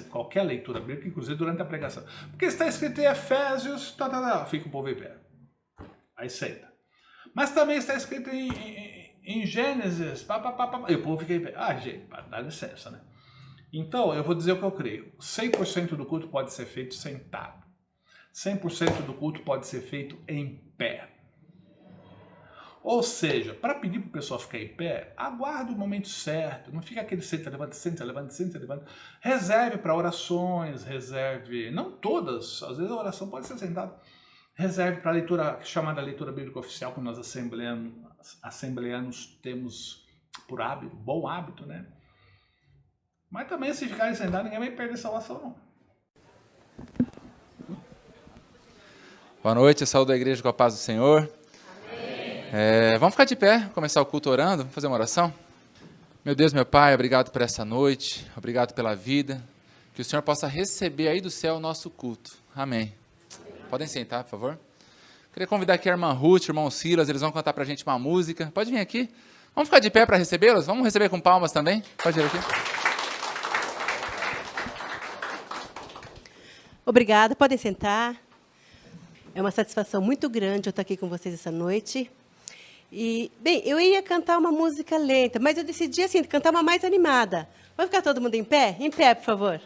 qualquer leitura bíblica, inclusive durante a pregação. Porque está escrito em Efésios, fica o povo em pé. Aí senta. Mas também está escrito em Gênesis, e o povo fica em pé. Gente, dá licença, né? Então, eu vou dizer o que eu creio. 100% do culto pode ser feito sentado. 100% do culto pode ser feito em pé. Ou seja, para pedir para o pessoal ficar em pé, aguarde o momento certo. Não fica aquele senta, levanta, senta, levanta, senta, levanta. Reserve para orações, reserve... Não todas, às vezes a oração pode ser sentada. Reserve para a leitura, chamada leitura bíblica oficial, que nós assembleanos temos por hábito, bom hábito, né? Mas também, se ficarem sentados, ninguém vai perder salvação, não. Boa noite, saúde da igreja com a paz do Senhor. Vamos ficar de pé, começar o culto orando, vamos fazer uma oração? Meu Deus, meu Pai, obrigado por essa noite, obrigado pela vida, que o Senhor possa receber aí do céu o nosso culto. Amém. Podem sentar, por favor. Queria convidar aqui a irmã Ruth, o irmão Silas, eles vão cantar pra gente uma música. Pode vir aqui. Vamos ficar de pé para recebê-los? Vamos receber com palmas também? Pode vir aqui. Obrigada, podem sentar. É uma satisfação muito grande eu estar aqui com vocês essa noite. E, bem, eu ia cantar uma música lenta, mas eu decidi, assim, cantar uma mais animada. Vai ficar todo mundo em pé? Em pé, por favor.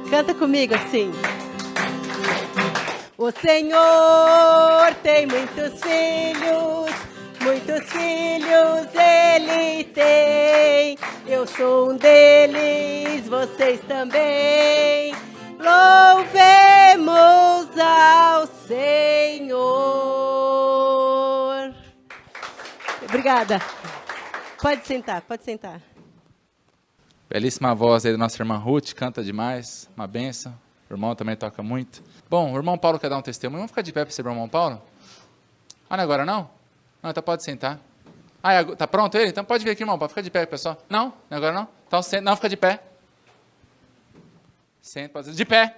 Canta comigo, assim. O Senhor tem muitos filhos Ele tem. Eu sou um deles, vocês também. Louvemos ao Senhor. Obrigada. Pode sentar, pode sentar. Belíssima voz aí da nossa irmã Ruth, canta demais, uma bênção. O irmão também toca muito. Bom, o irmão Paulo quer dar um testemunho. Vamos ficar de pé para receber o irmão Paulo? Não é agora não? Não, então pode sentar. Tá pronto ele? Então pode vir aqui, irmão, pode ficar de pé, pessoal. Não é agora não? Então senta, não, fica de pé. Senta, pode ser de pé.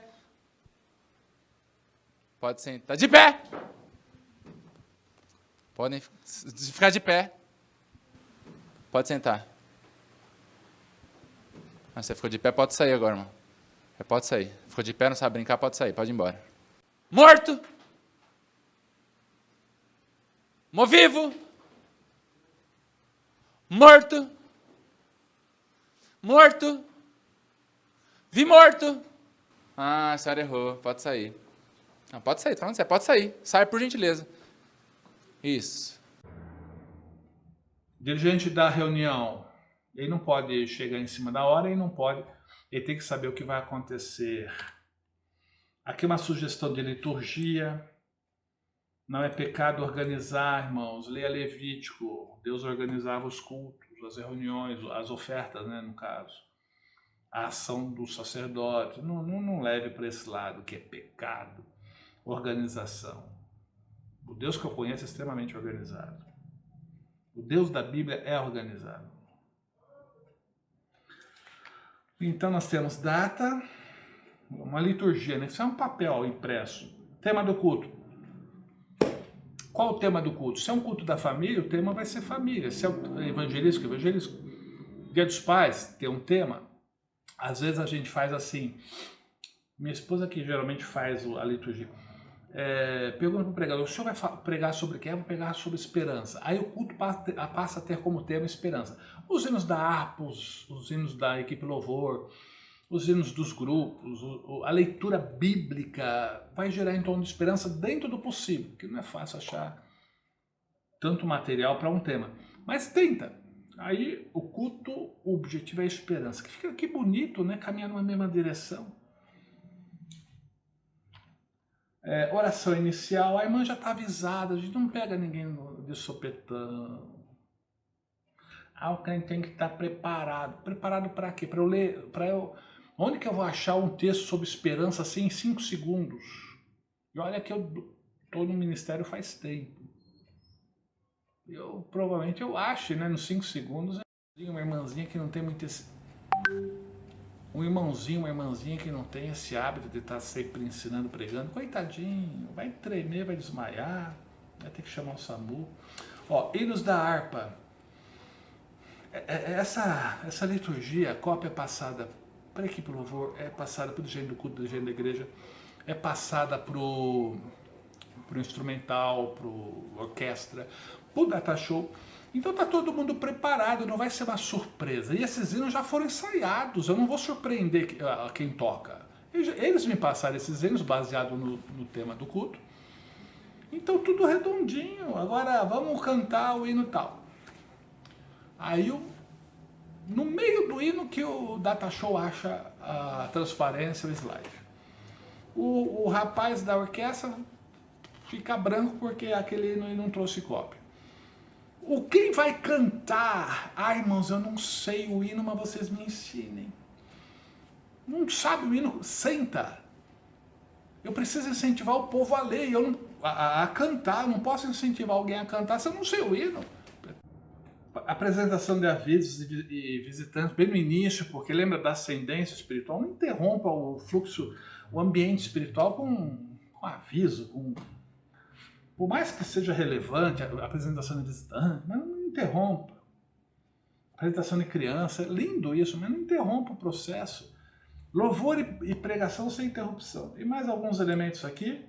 Pode sentar. De pé! Podem ficar de pé. Pode sentar. Você ficou de pé, pode sair agora, irmão. Pode sair. Ficou de pé, não sabe brincar, pode sair, pode ir embora. Morto! Vivo! Morto! Morto! Vi morto! A senhora errou, pode sair. Não, pode sair, tô falando sério, pode sair. Sai por gentileza. Isso. Dirigente da reunião, ele não pode chegar em cima da hora e não pode... Ele tem que saber o que vai acontecer. Aqui uma sugestão de liturgia. Não é pecado organizar, irmãos. Leia Levítico. Deus organizava os cultos, as reuniões, as ofertas, né, no caso. A ação do sacerdote. Não leve para esse lado, que é pecado. Organização. O Deus que eu conheço é extremamente organizado. O Deus da Bíblia é organizado. Então nós temos data, uma liturgia, né? Isso é um papel impresso. Tema do culto. Qual o tema do culto? Se é um culto da família, o tema vai ser família. Se é evangelístico, evangelístico. Dia dos Pais, tem um tema. Às vezes a gente faz assim. Minha esposa que geralmente faz a liturgia. Pergunta para o pregador, o senhor vai pregar sobre o quê? Eu vou pregar sobre esperança. Aí o culto passa a ter como tema esperança. Os hinos da harpa, os hinos da equipe louvor, os hinos dos grupos, a leitura bíblica vai gerar em torno de esperança dentro do possível, porque não é fácil achar tanto material para um tema. Mas tenta. Aí o culto, o objetivo é a esperança. Que bonito, né? Caminhar numa mesma direção. Oração inicial, a irmã já está avisada, a gente não pega ninguém de sopetão. O crente tem que estar preparado. Preparado para quê? Para eu ler, onde que eu vou achar um texto sobre esperança assim em 5 segundos? E olha que eu estou no ministério faz tempo. Provavelmente eu acho, né, nos 5 segundos, uma irmãzinha que não tem muito esse... Um irmãozinho, uma irmãzinha que não tem esse hábito de estar sempre ensinando, pregando, coitadinho, vai tremer, vai desmaiar, vai ter que chamar o SAMU. Hinos da harpa. Essa liturgia, a cópia é passada para a equipe louvor, é passada para o dirigente do culto, dirigente da igreja, é passada para o instrumental, para a orquestra, para o data show. Então está todo mundo preparado, não vai ser uma surpresa. E esses hinos já foram ensaiados, eu não vou surpreender quem toca. Eles me passaram esses hinos baseados no tema do culto. Então tudo redondinho, agora vamos cantar o hino tal. Aí no meio do hino que o data show acha a transparência, o slide. O rapaz da orquestra fica branco porque aquele hino não trouxe cópia. Quem vai cantar? Irmãos, eu não sei o hino, mas vocês me ensinem. Não sabe o hino? Senta. Eu preciso incentivar o povo a ler, a cantar. Eu não posso incentivar alguém a cantar se eu não sei o hino. Apresentação de avisos e visitantes bem no início, porque lembra da ascendência espiritual. Não interrompa o fluxo, o ambiente espiritual com aviso, por mais que seja relevante a apresentação de visitante, mas não interrompa. Apresentação de criança, é lindo isso, mas não interrompa o processo. Louvor e pregação sem interrupção. E mais alguns elementos aqui.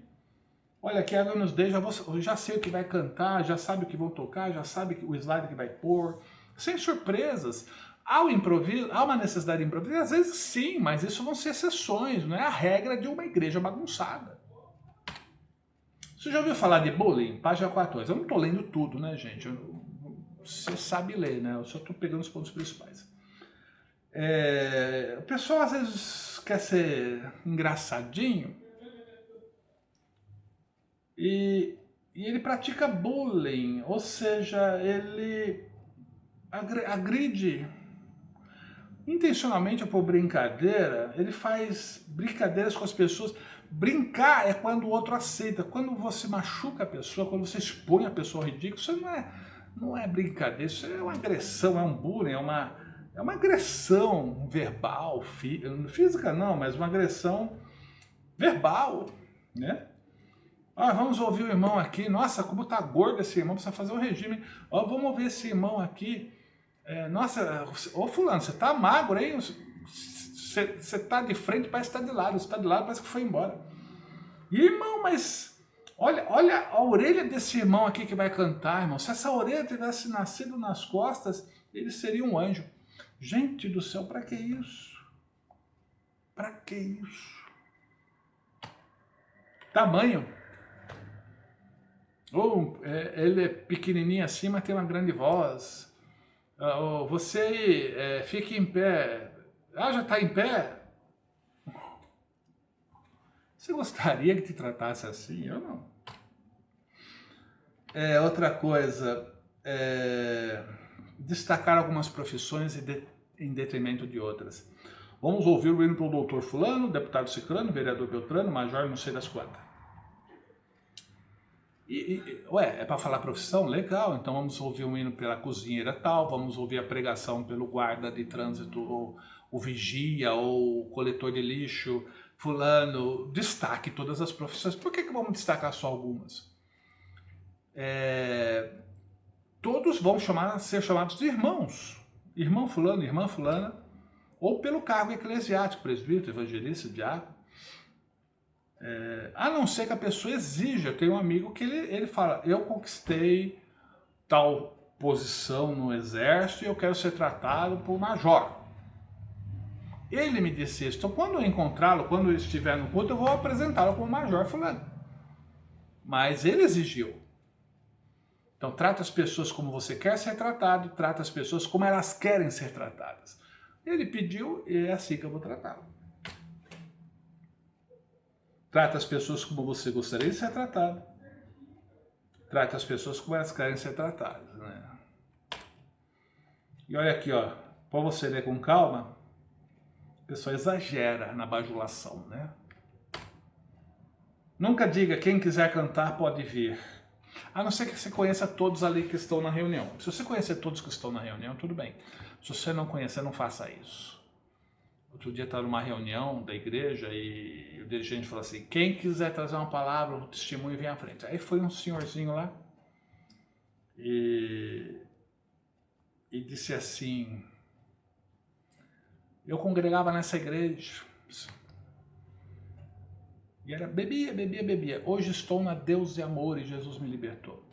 Olha, aqui agora nos deixa, eu já sei o que vai cantar, já sabe o que vão tocar, já sabe o slide que vai pôr. Sem surpresas. Há o improviso, há uma necessidade de improviso? Às vezes sim, mas isso vão ser exceções, não é a regra de uma igreja bagunçada. Você já ouviu falar de bullying? Página 14. Eu não estou lendo tudo, né, gente? Você sabe ler, né? Eu só estou pegando os pontos principais. O pessoal às vezes quer ser engraçadinho e ele pratica bullying, ou seja, ele agride intencionalmente ou por brincadeira, ele faz brincadeiras com as pessoas. Brincar é quando o outro aceita. Quando você machuca a pessoa, quando você expõe a pessoa ao ridículo, isso não é brincadeira, isso é uma agressão, é um bullying, é uma agressão verbal, física não, mas uma agressão verbal, né? Vamos ouvir o irmão aqui, nossa, como tá gordo esse irmão, precisa fazer um regime. Vamos ouvir esse irmão aqui, nossa, ô fulano, você tá magro, hein? Você tá de frente, parece que tá de lado. Você tá de lado, parece que foi embora. E irmão, mas olha a orelha desse irmão aqui que vai cantar, irmão. Se essa orelha tivesse nascido nas costas, ele seria um anjo. Gente do céu, para que isso? Para que isso? Tamanho. Ele é pequenininho assim, mas tem uma grande voz. Você fica em pé. Já está em pé? Você gostaria que te tratasse assim? Eu não. Outra coisa, destacar algumas profissões em detrimento de outras. Vamos ouvir o hino para o doutor fulano, deputado ciclano, vereador beltrano, major não sei das quantas. É para falar profissão? Legal, então vamos ouvir um hino pela cozinheira tal, vamos ouvir a pregação pelo guarda de trânsito, ou o vigia, ou o coletor de lixo, fulano. Destaque todas as profissões. Por que vamos destacar só algumas? Todos vão ser chamados de irmãos. Irmão fulano, irmã fulana, ou pelo cargo eclesiástico, presbítero, evangelista, diácono. A não ser que a pessoa exija. Eu tenho um amigo que ele fala, eu conquistei tal posição no exército e eu quero ser tratado por major. Ele me disse isso. Então, quando eu encontrá-lo, quando eu estiver no culto, eu vou apresentá-lo como major fulano. Mas ele exigiu. Então, trata as pessoas como você quer ser tratado, trata as pessoas como elas querem ser tratadas. Ele pediu e é assim que eu vou tratá-lo. Trata as pessoas como você gostaria de ser tratado. Trata as pessoas como elas querem ser tratadas, né? E olha aqui, ó, para você ler com calma, a pessoa exagera na bajulação, né? Nunca diga, quem quiser cantar pode vir. A não ser que você conheça todos ali que estão na reunião. Se você conhecer todos que estão na reunião, tudo bem. Se você não conhecer, não faça isso. Outro dia estava numa reunião da igreja e o dirigente falou assim, quem quiser trazer uma palavra, um testemunho, vem à frente. Aí foi um senhorzinho lá e disse assim, eu congregava nessa igreja e era bebia. Hoje estou na Deus e Amor e Jesus me libertou.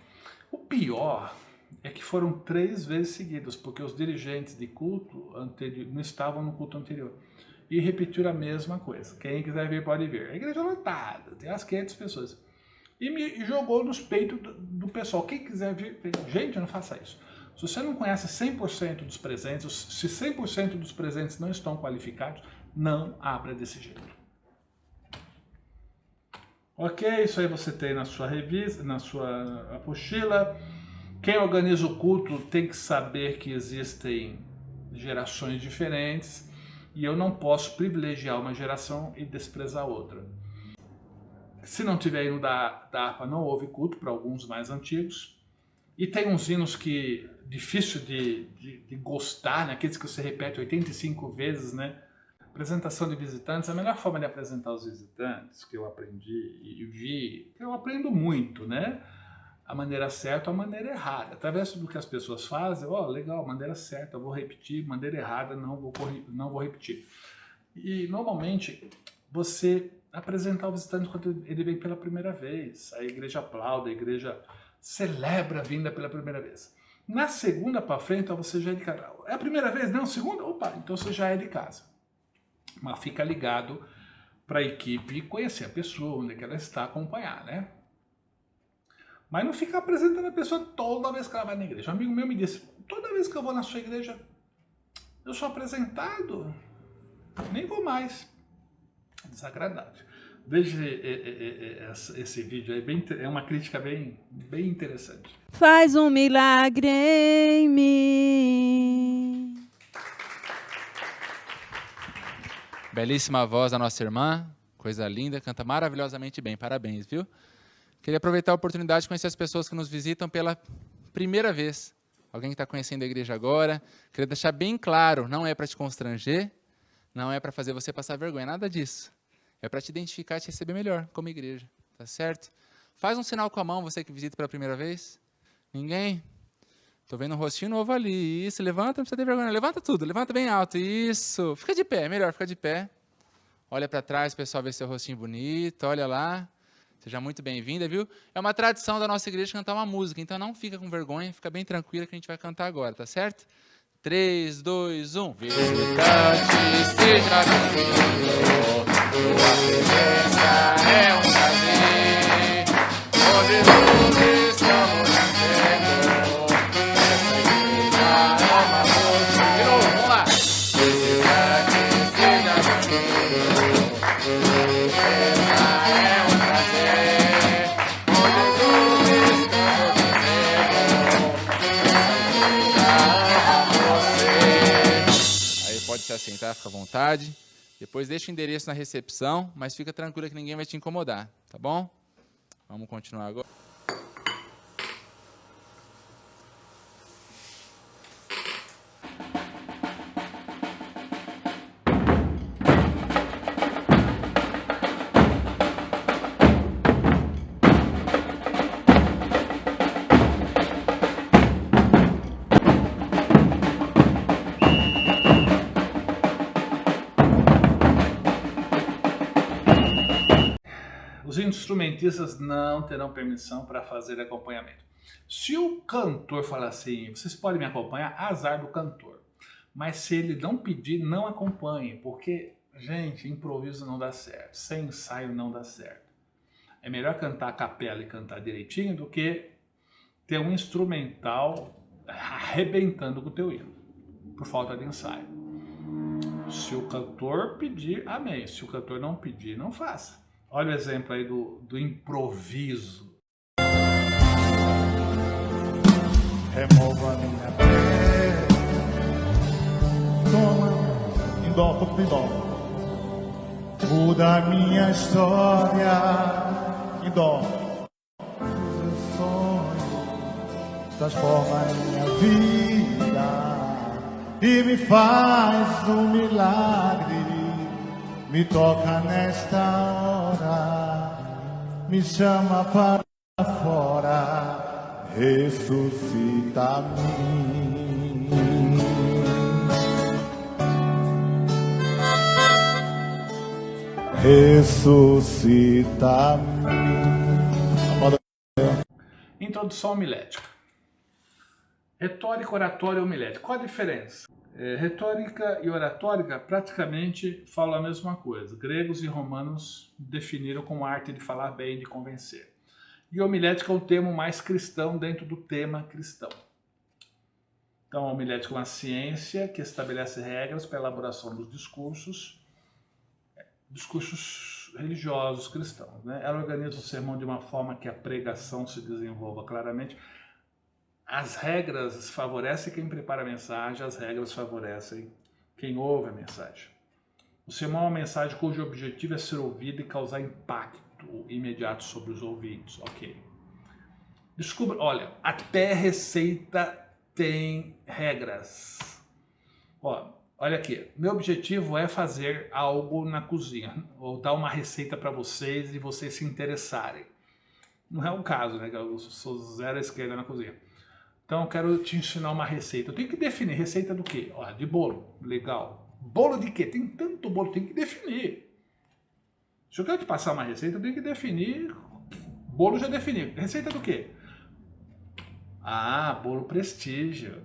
O pior é que foram 3 vezes seguidas, porque os dirigentes de culto anterior não estavam no culto anterior. E repetiram a mesma coisa. Quem quiser vir pode vir. A igreja lotada, tem as 500 pessoas. E me jogou nos peitos do pessoal. Quem quiser vir, gente, não faça isso. Se você não conhece 100% dos presentes, se 100% dos presentes não estão qualificados, não abra desse jeito. Ok, isso aí você tem na sua revista, na sua apostila. Quem organiza o culto tem que saber que existem gerações diferentes e eu não posso privilegiar uma geração e desprezar outra. Se não tiver hino da harpa, não houve culto para alguns mais antigos. E tem uns hinos que difícil de gostar, né? Aqueles que você repete 85 vezes, né? Apresentação de visitantes, a melhor forma de apresentar os visitantes que eu aprendi e vi, eu aprendo muito, né? A maneira certa ou a maneira errada. Através do que as pessoas fazem, legal, maneira certa, eu vou repetir, maneira errada, não vou repetir. E normalmente você apresentar o visitante quando ele vem pela primeira vez, a igreja aplaude, a igreja celebra a vinda pela primeira vez. Na segunda para frente, você já é de casa. É a primeira vez? Não, segunda? Opa, então você já é de casa. Mas fica ligado para a equipe conhecer a pessoa, onde é que ela está, acompanhar, né? Mas não fica apresentando a pessoa toda vez que ela vai na igreja. Um amigo meu me disse, toda vez que eu vou na sua igreja, eu sou apresentado, nem vou mais. Desagradável. Veja esse vídeo aí, é uma crítica bem interessante. Faz um milagre em mim. Belíssima voz da nossa irmã, coisa linda, canta maravilhosamente bem, parabéns, viu? Queria aproveitar a oportunidade de conhecer as pessoas que nos visitam pela primeira vez. Alguém que está conhecendo a igreja agora. Queria deixar bem claro, não é para te constranger, não é para fazer você passar vergonha, nada disso. É para te identificar e te receber melhor como igreja, tá certo? Faz um sinal com a mão, você que visita pela primeira vez. Ninguém? Estou vendo um rostinho novo ali. Isso, levanta, não precisa ter vergonha. Levanta tudo, levanta bem alto. Isso. Fica de pé, melhor, fica de pé. Olha para trás, pessoal, vê seu rostinho bonito. Olha lá. Seja muito bem-vinda, viu? É uma tradição da nossa igreja cantar uma música, então não fica com vergonha, fica bem tranquila que a gente vai cantar agora, tá certo? 3, 2, 1. Visitante, seja bem-vindo. Tua presença é um prazer. Hoje nós estamos nascendo. Essa igreja é uma força. De novo, vamos lá. Visitante, seja bem-vindo. Tua presença é um prazer. Hoje nós estamos nascendo. Essa igreja ama você. Aí pode se assentar, fica à vontade. Depois deixa o endereço na recepção, mas fica tranquila que ninguém vai te incomodar, tá bom? Vamos continuar agora. instrumentistas não terão permissão para fazer acompanhamento. Se o cantor falar assim, vocês podem me acompanhar, azar do cantor. Mas se ele não pedir, não acompanhe, porque, gente, improviso não dá certo, sem ensaio não dá certo. É melhor cantar a capela e cantar direitinho do que ter um instrumental arrebentando com o teu hino, por falta de ensaio. Se o cantor pedir, amém. Se o cantor não pedir, não faça. Olha o exemplo aí do improviso. Remova minha pele, toma, em dó, pouco em dó. Muda a minha história, em dó. Muda o sonho, transforma a minha vida e me faz um milagre. Me toca nesta hora, me chama para fora, ressuscita-me. Ressuscita-me. Introdução homilética. Retórica, oratória e homilética. Qual a diferença? Retórica e oratórica praticamente falam a mesma coisa. Gregos e romanos definiram como arte de falar bem e de convencer. E homilética é um termo mais cristão dentro do tema cristão. Então, a homilética é uma ciência que estabelece regras para a elaboração dos discursos religiosos cristãos, né? Ela organiza o sermão de uma forma que a pregação se desenvolva claramente. As regras favorecem quem prepara a mensagem, as regras favorecem quem ouve a mensagem. O sermão é uma mensagem cujo objetivo é ser ouvida e causar impacto imediato sobre os ouvintes, ok? Descubra, olha, até receita tem regras. Olha aqui, meu objetivo é fazer algo na cozinha, ou dar uma receita para vocês e vocês se interessarem. Não é o caso, né? Eu sou zero à esquerda na cozinha. Então eu quero te ensinar uma receita. Eu tenho que definir receita do quê? Ó, de bolo, legal. Bolo de quê? Tem tanto bolo, tem que definir. Se eu quero te passar uma receita, eu tenho que definir. Bolo já defini. Receita do quê? Ah, bolo prestígio.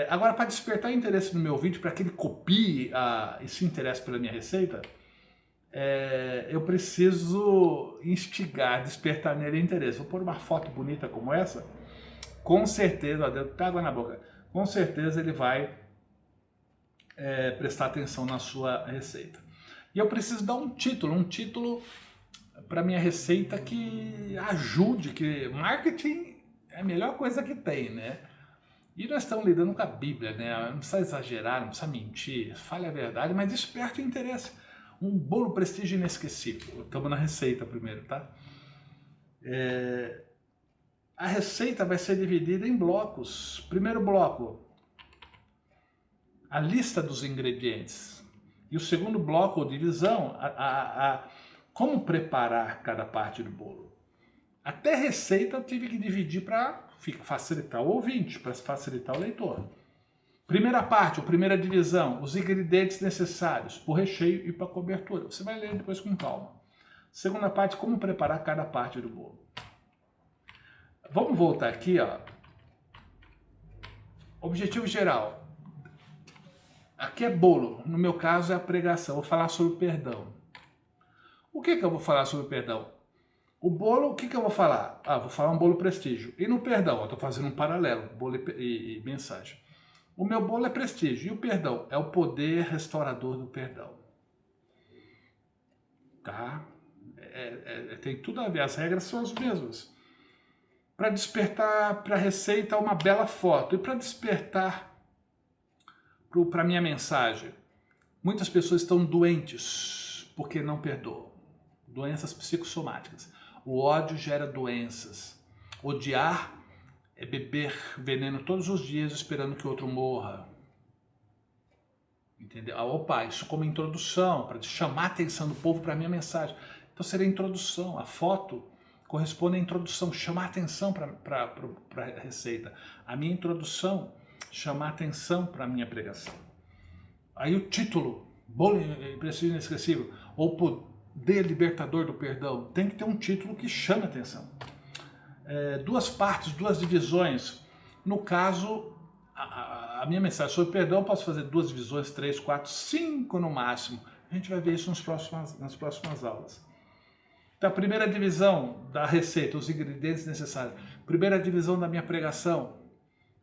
Agora, para despertar interesse no meu vídeo, para que ele copie e se interesse pela minha receita, eu preciso instigar, despertar nele interesse. Vou pôr uma foto bonita como essa, com certeza, deu até água na boca, com certeza ele vai prestar atenção na sua receita. E eu preciso dar um título para minha receita que ajude, que marketing é a melhor coisa que tem, né? E nós estamos lidando com a Bíblia, né? Não precisa exagerar, não precisa mentir, fale a verdade, mas desperte o interesse. Um bolo prestígio inesquecível. Estamos na receita primeiro, tá? A receita vai ser dividida em blocos. Primeiro bloco, a lista dos ingredientes. E o segundo bloco, ou divisão, como preparar cada parte do bolo. Até receita eu tive que dividir para facilitar o ouvinte, para facilitar o leitor. Primeira parte, ou primeira divisão, os ingredientes necessários para o recheio e para a cobertura. Você vai ler depois com calma. Segunda parte, como preparar cada parte do bolo. Vamos voltar aqui, ó. Objetivo geral. Aqui é bolo, no meu caso é a pregação. Vou falar sobre perdão. O que eu vou falar sobre perdão? O bolo, o que eu vou falar? Vou falar um bolo prestígio. E no perdão, estou fazendo um paralelo, bolo e mensagem. O meu bolo é prestígio. E o perdão? É o poder restaurador do perdão. Tá? Tem tudo a ver, as regras são as mesmas. Para despertar para a receita uma bela foto. E para despertar para a minha mensagem. Muitas pessoas estão doentes porque não perdoam. Doenças psicossomáticas. O ódio gera doenças. Odiar é beber veneno todos os dias esperando que o outro morra. Entendeu? Opa, isso como introdução, para chamar a atenção do povo para a minha mensagem. Então seria a introdução. A foto corresponde à introdução, chamar a atenção para a receita. A minha introdução, chamar a atenção para a minha pregação. Aí o título, bolo prestígio inesquecível, ou de libertador do perdão, tem que ter um título que chame a atenção. Duas partes, duas divisões. No caso, a minha mensagem sobre perdão, eu posso fazer 2 divisões, 3, 4, 5 no máximo. A gente vai ver isso nas próximas aulas. Então, a primeira divisão da receita, os ingredientes necessários. Primeira divisão da minha pregação.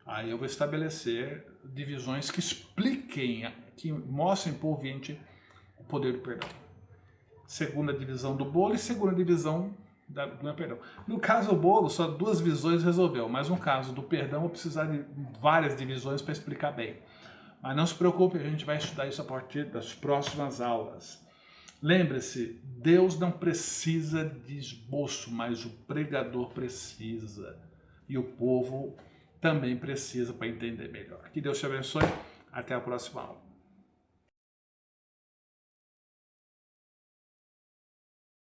Aí eu vou estabelecer divisões que expliquem, que mostrem para o ouvinte o poder do perdão. Segunda divisão do bolo e segunda divisão do meu perdão. No caso do bolo, só 2 visões resolveu, mas no caso do perdão, eu vou precisar de várias divisões para explicar bem. Mas não se preocupe, a gente vai estudar isso a partir das próximas aulas. Lembre-se, Deus não precisa de esboço, mas o pregador precisa. E o povo também precisa para entender melhor. Que Deus te abençoe. Até a próxima aula.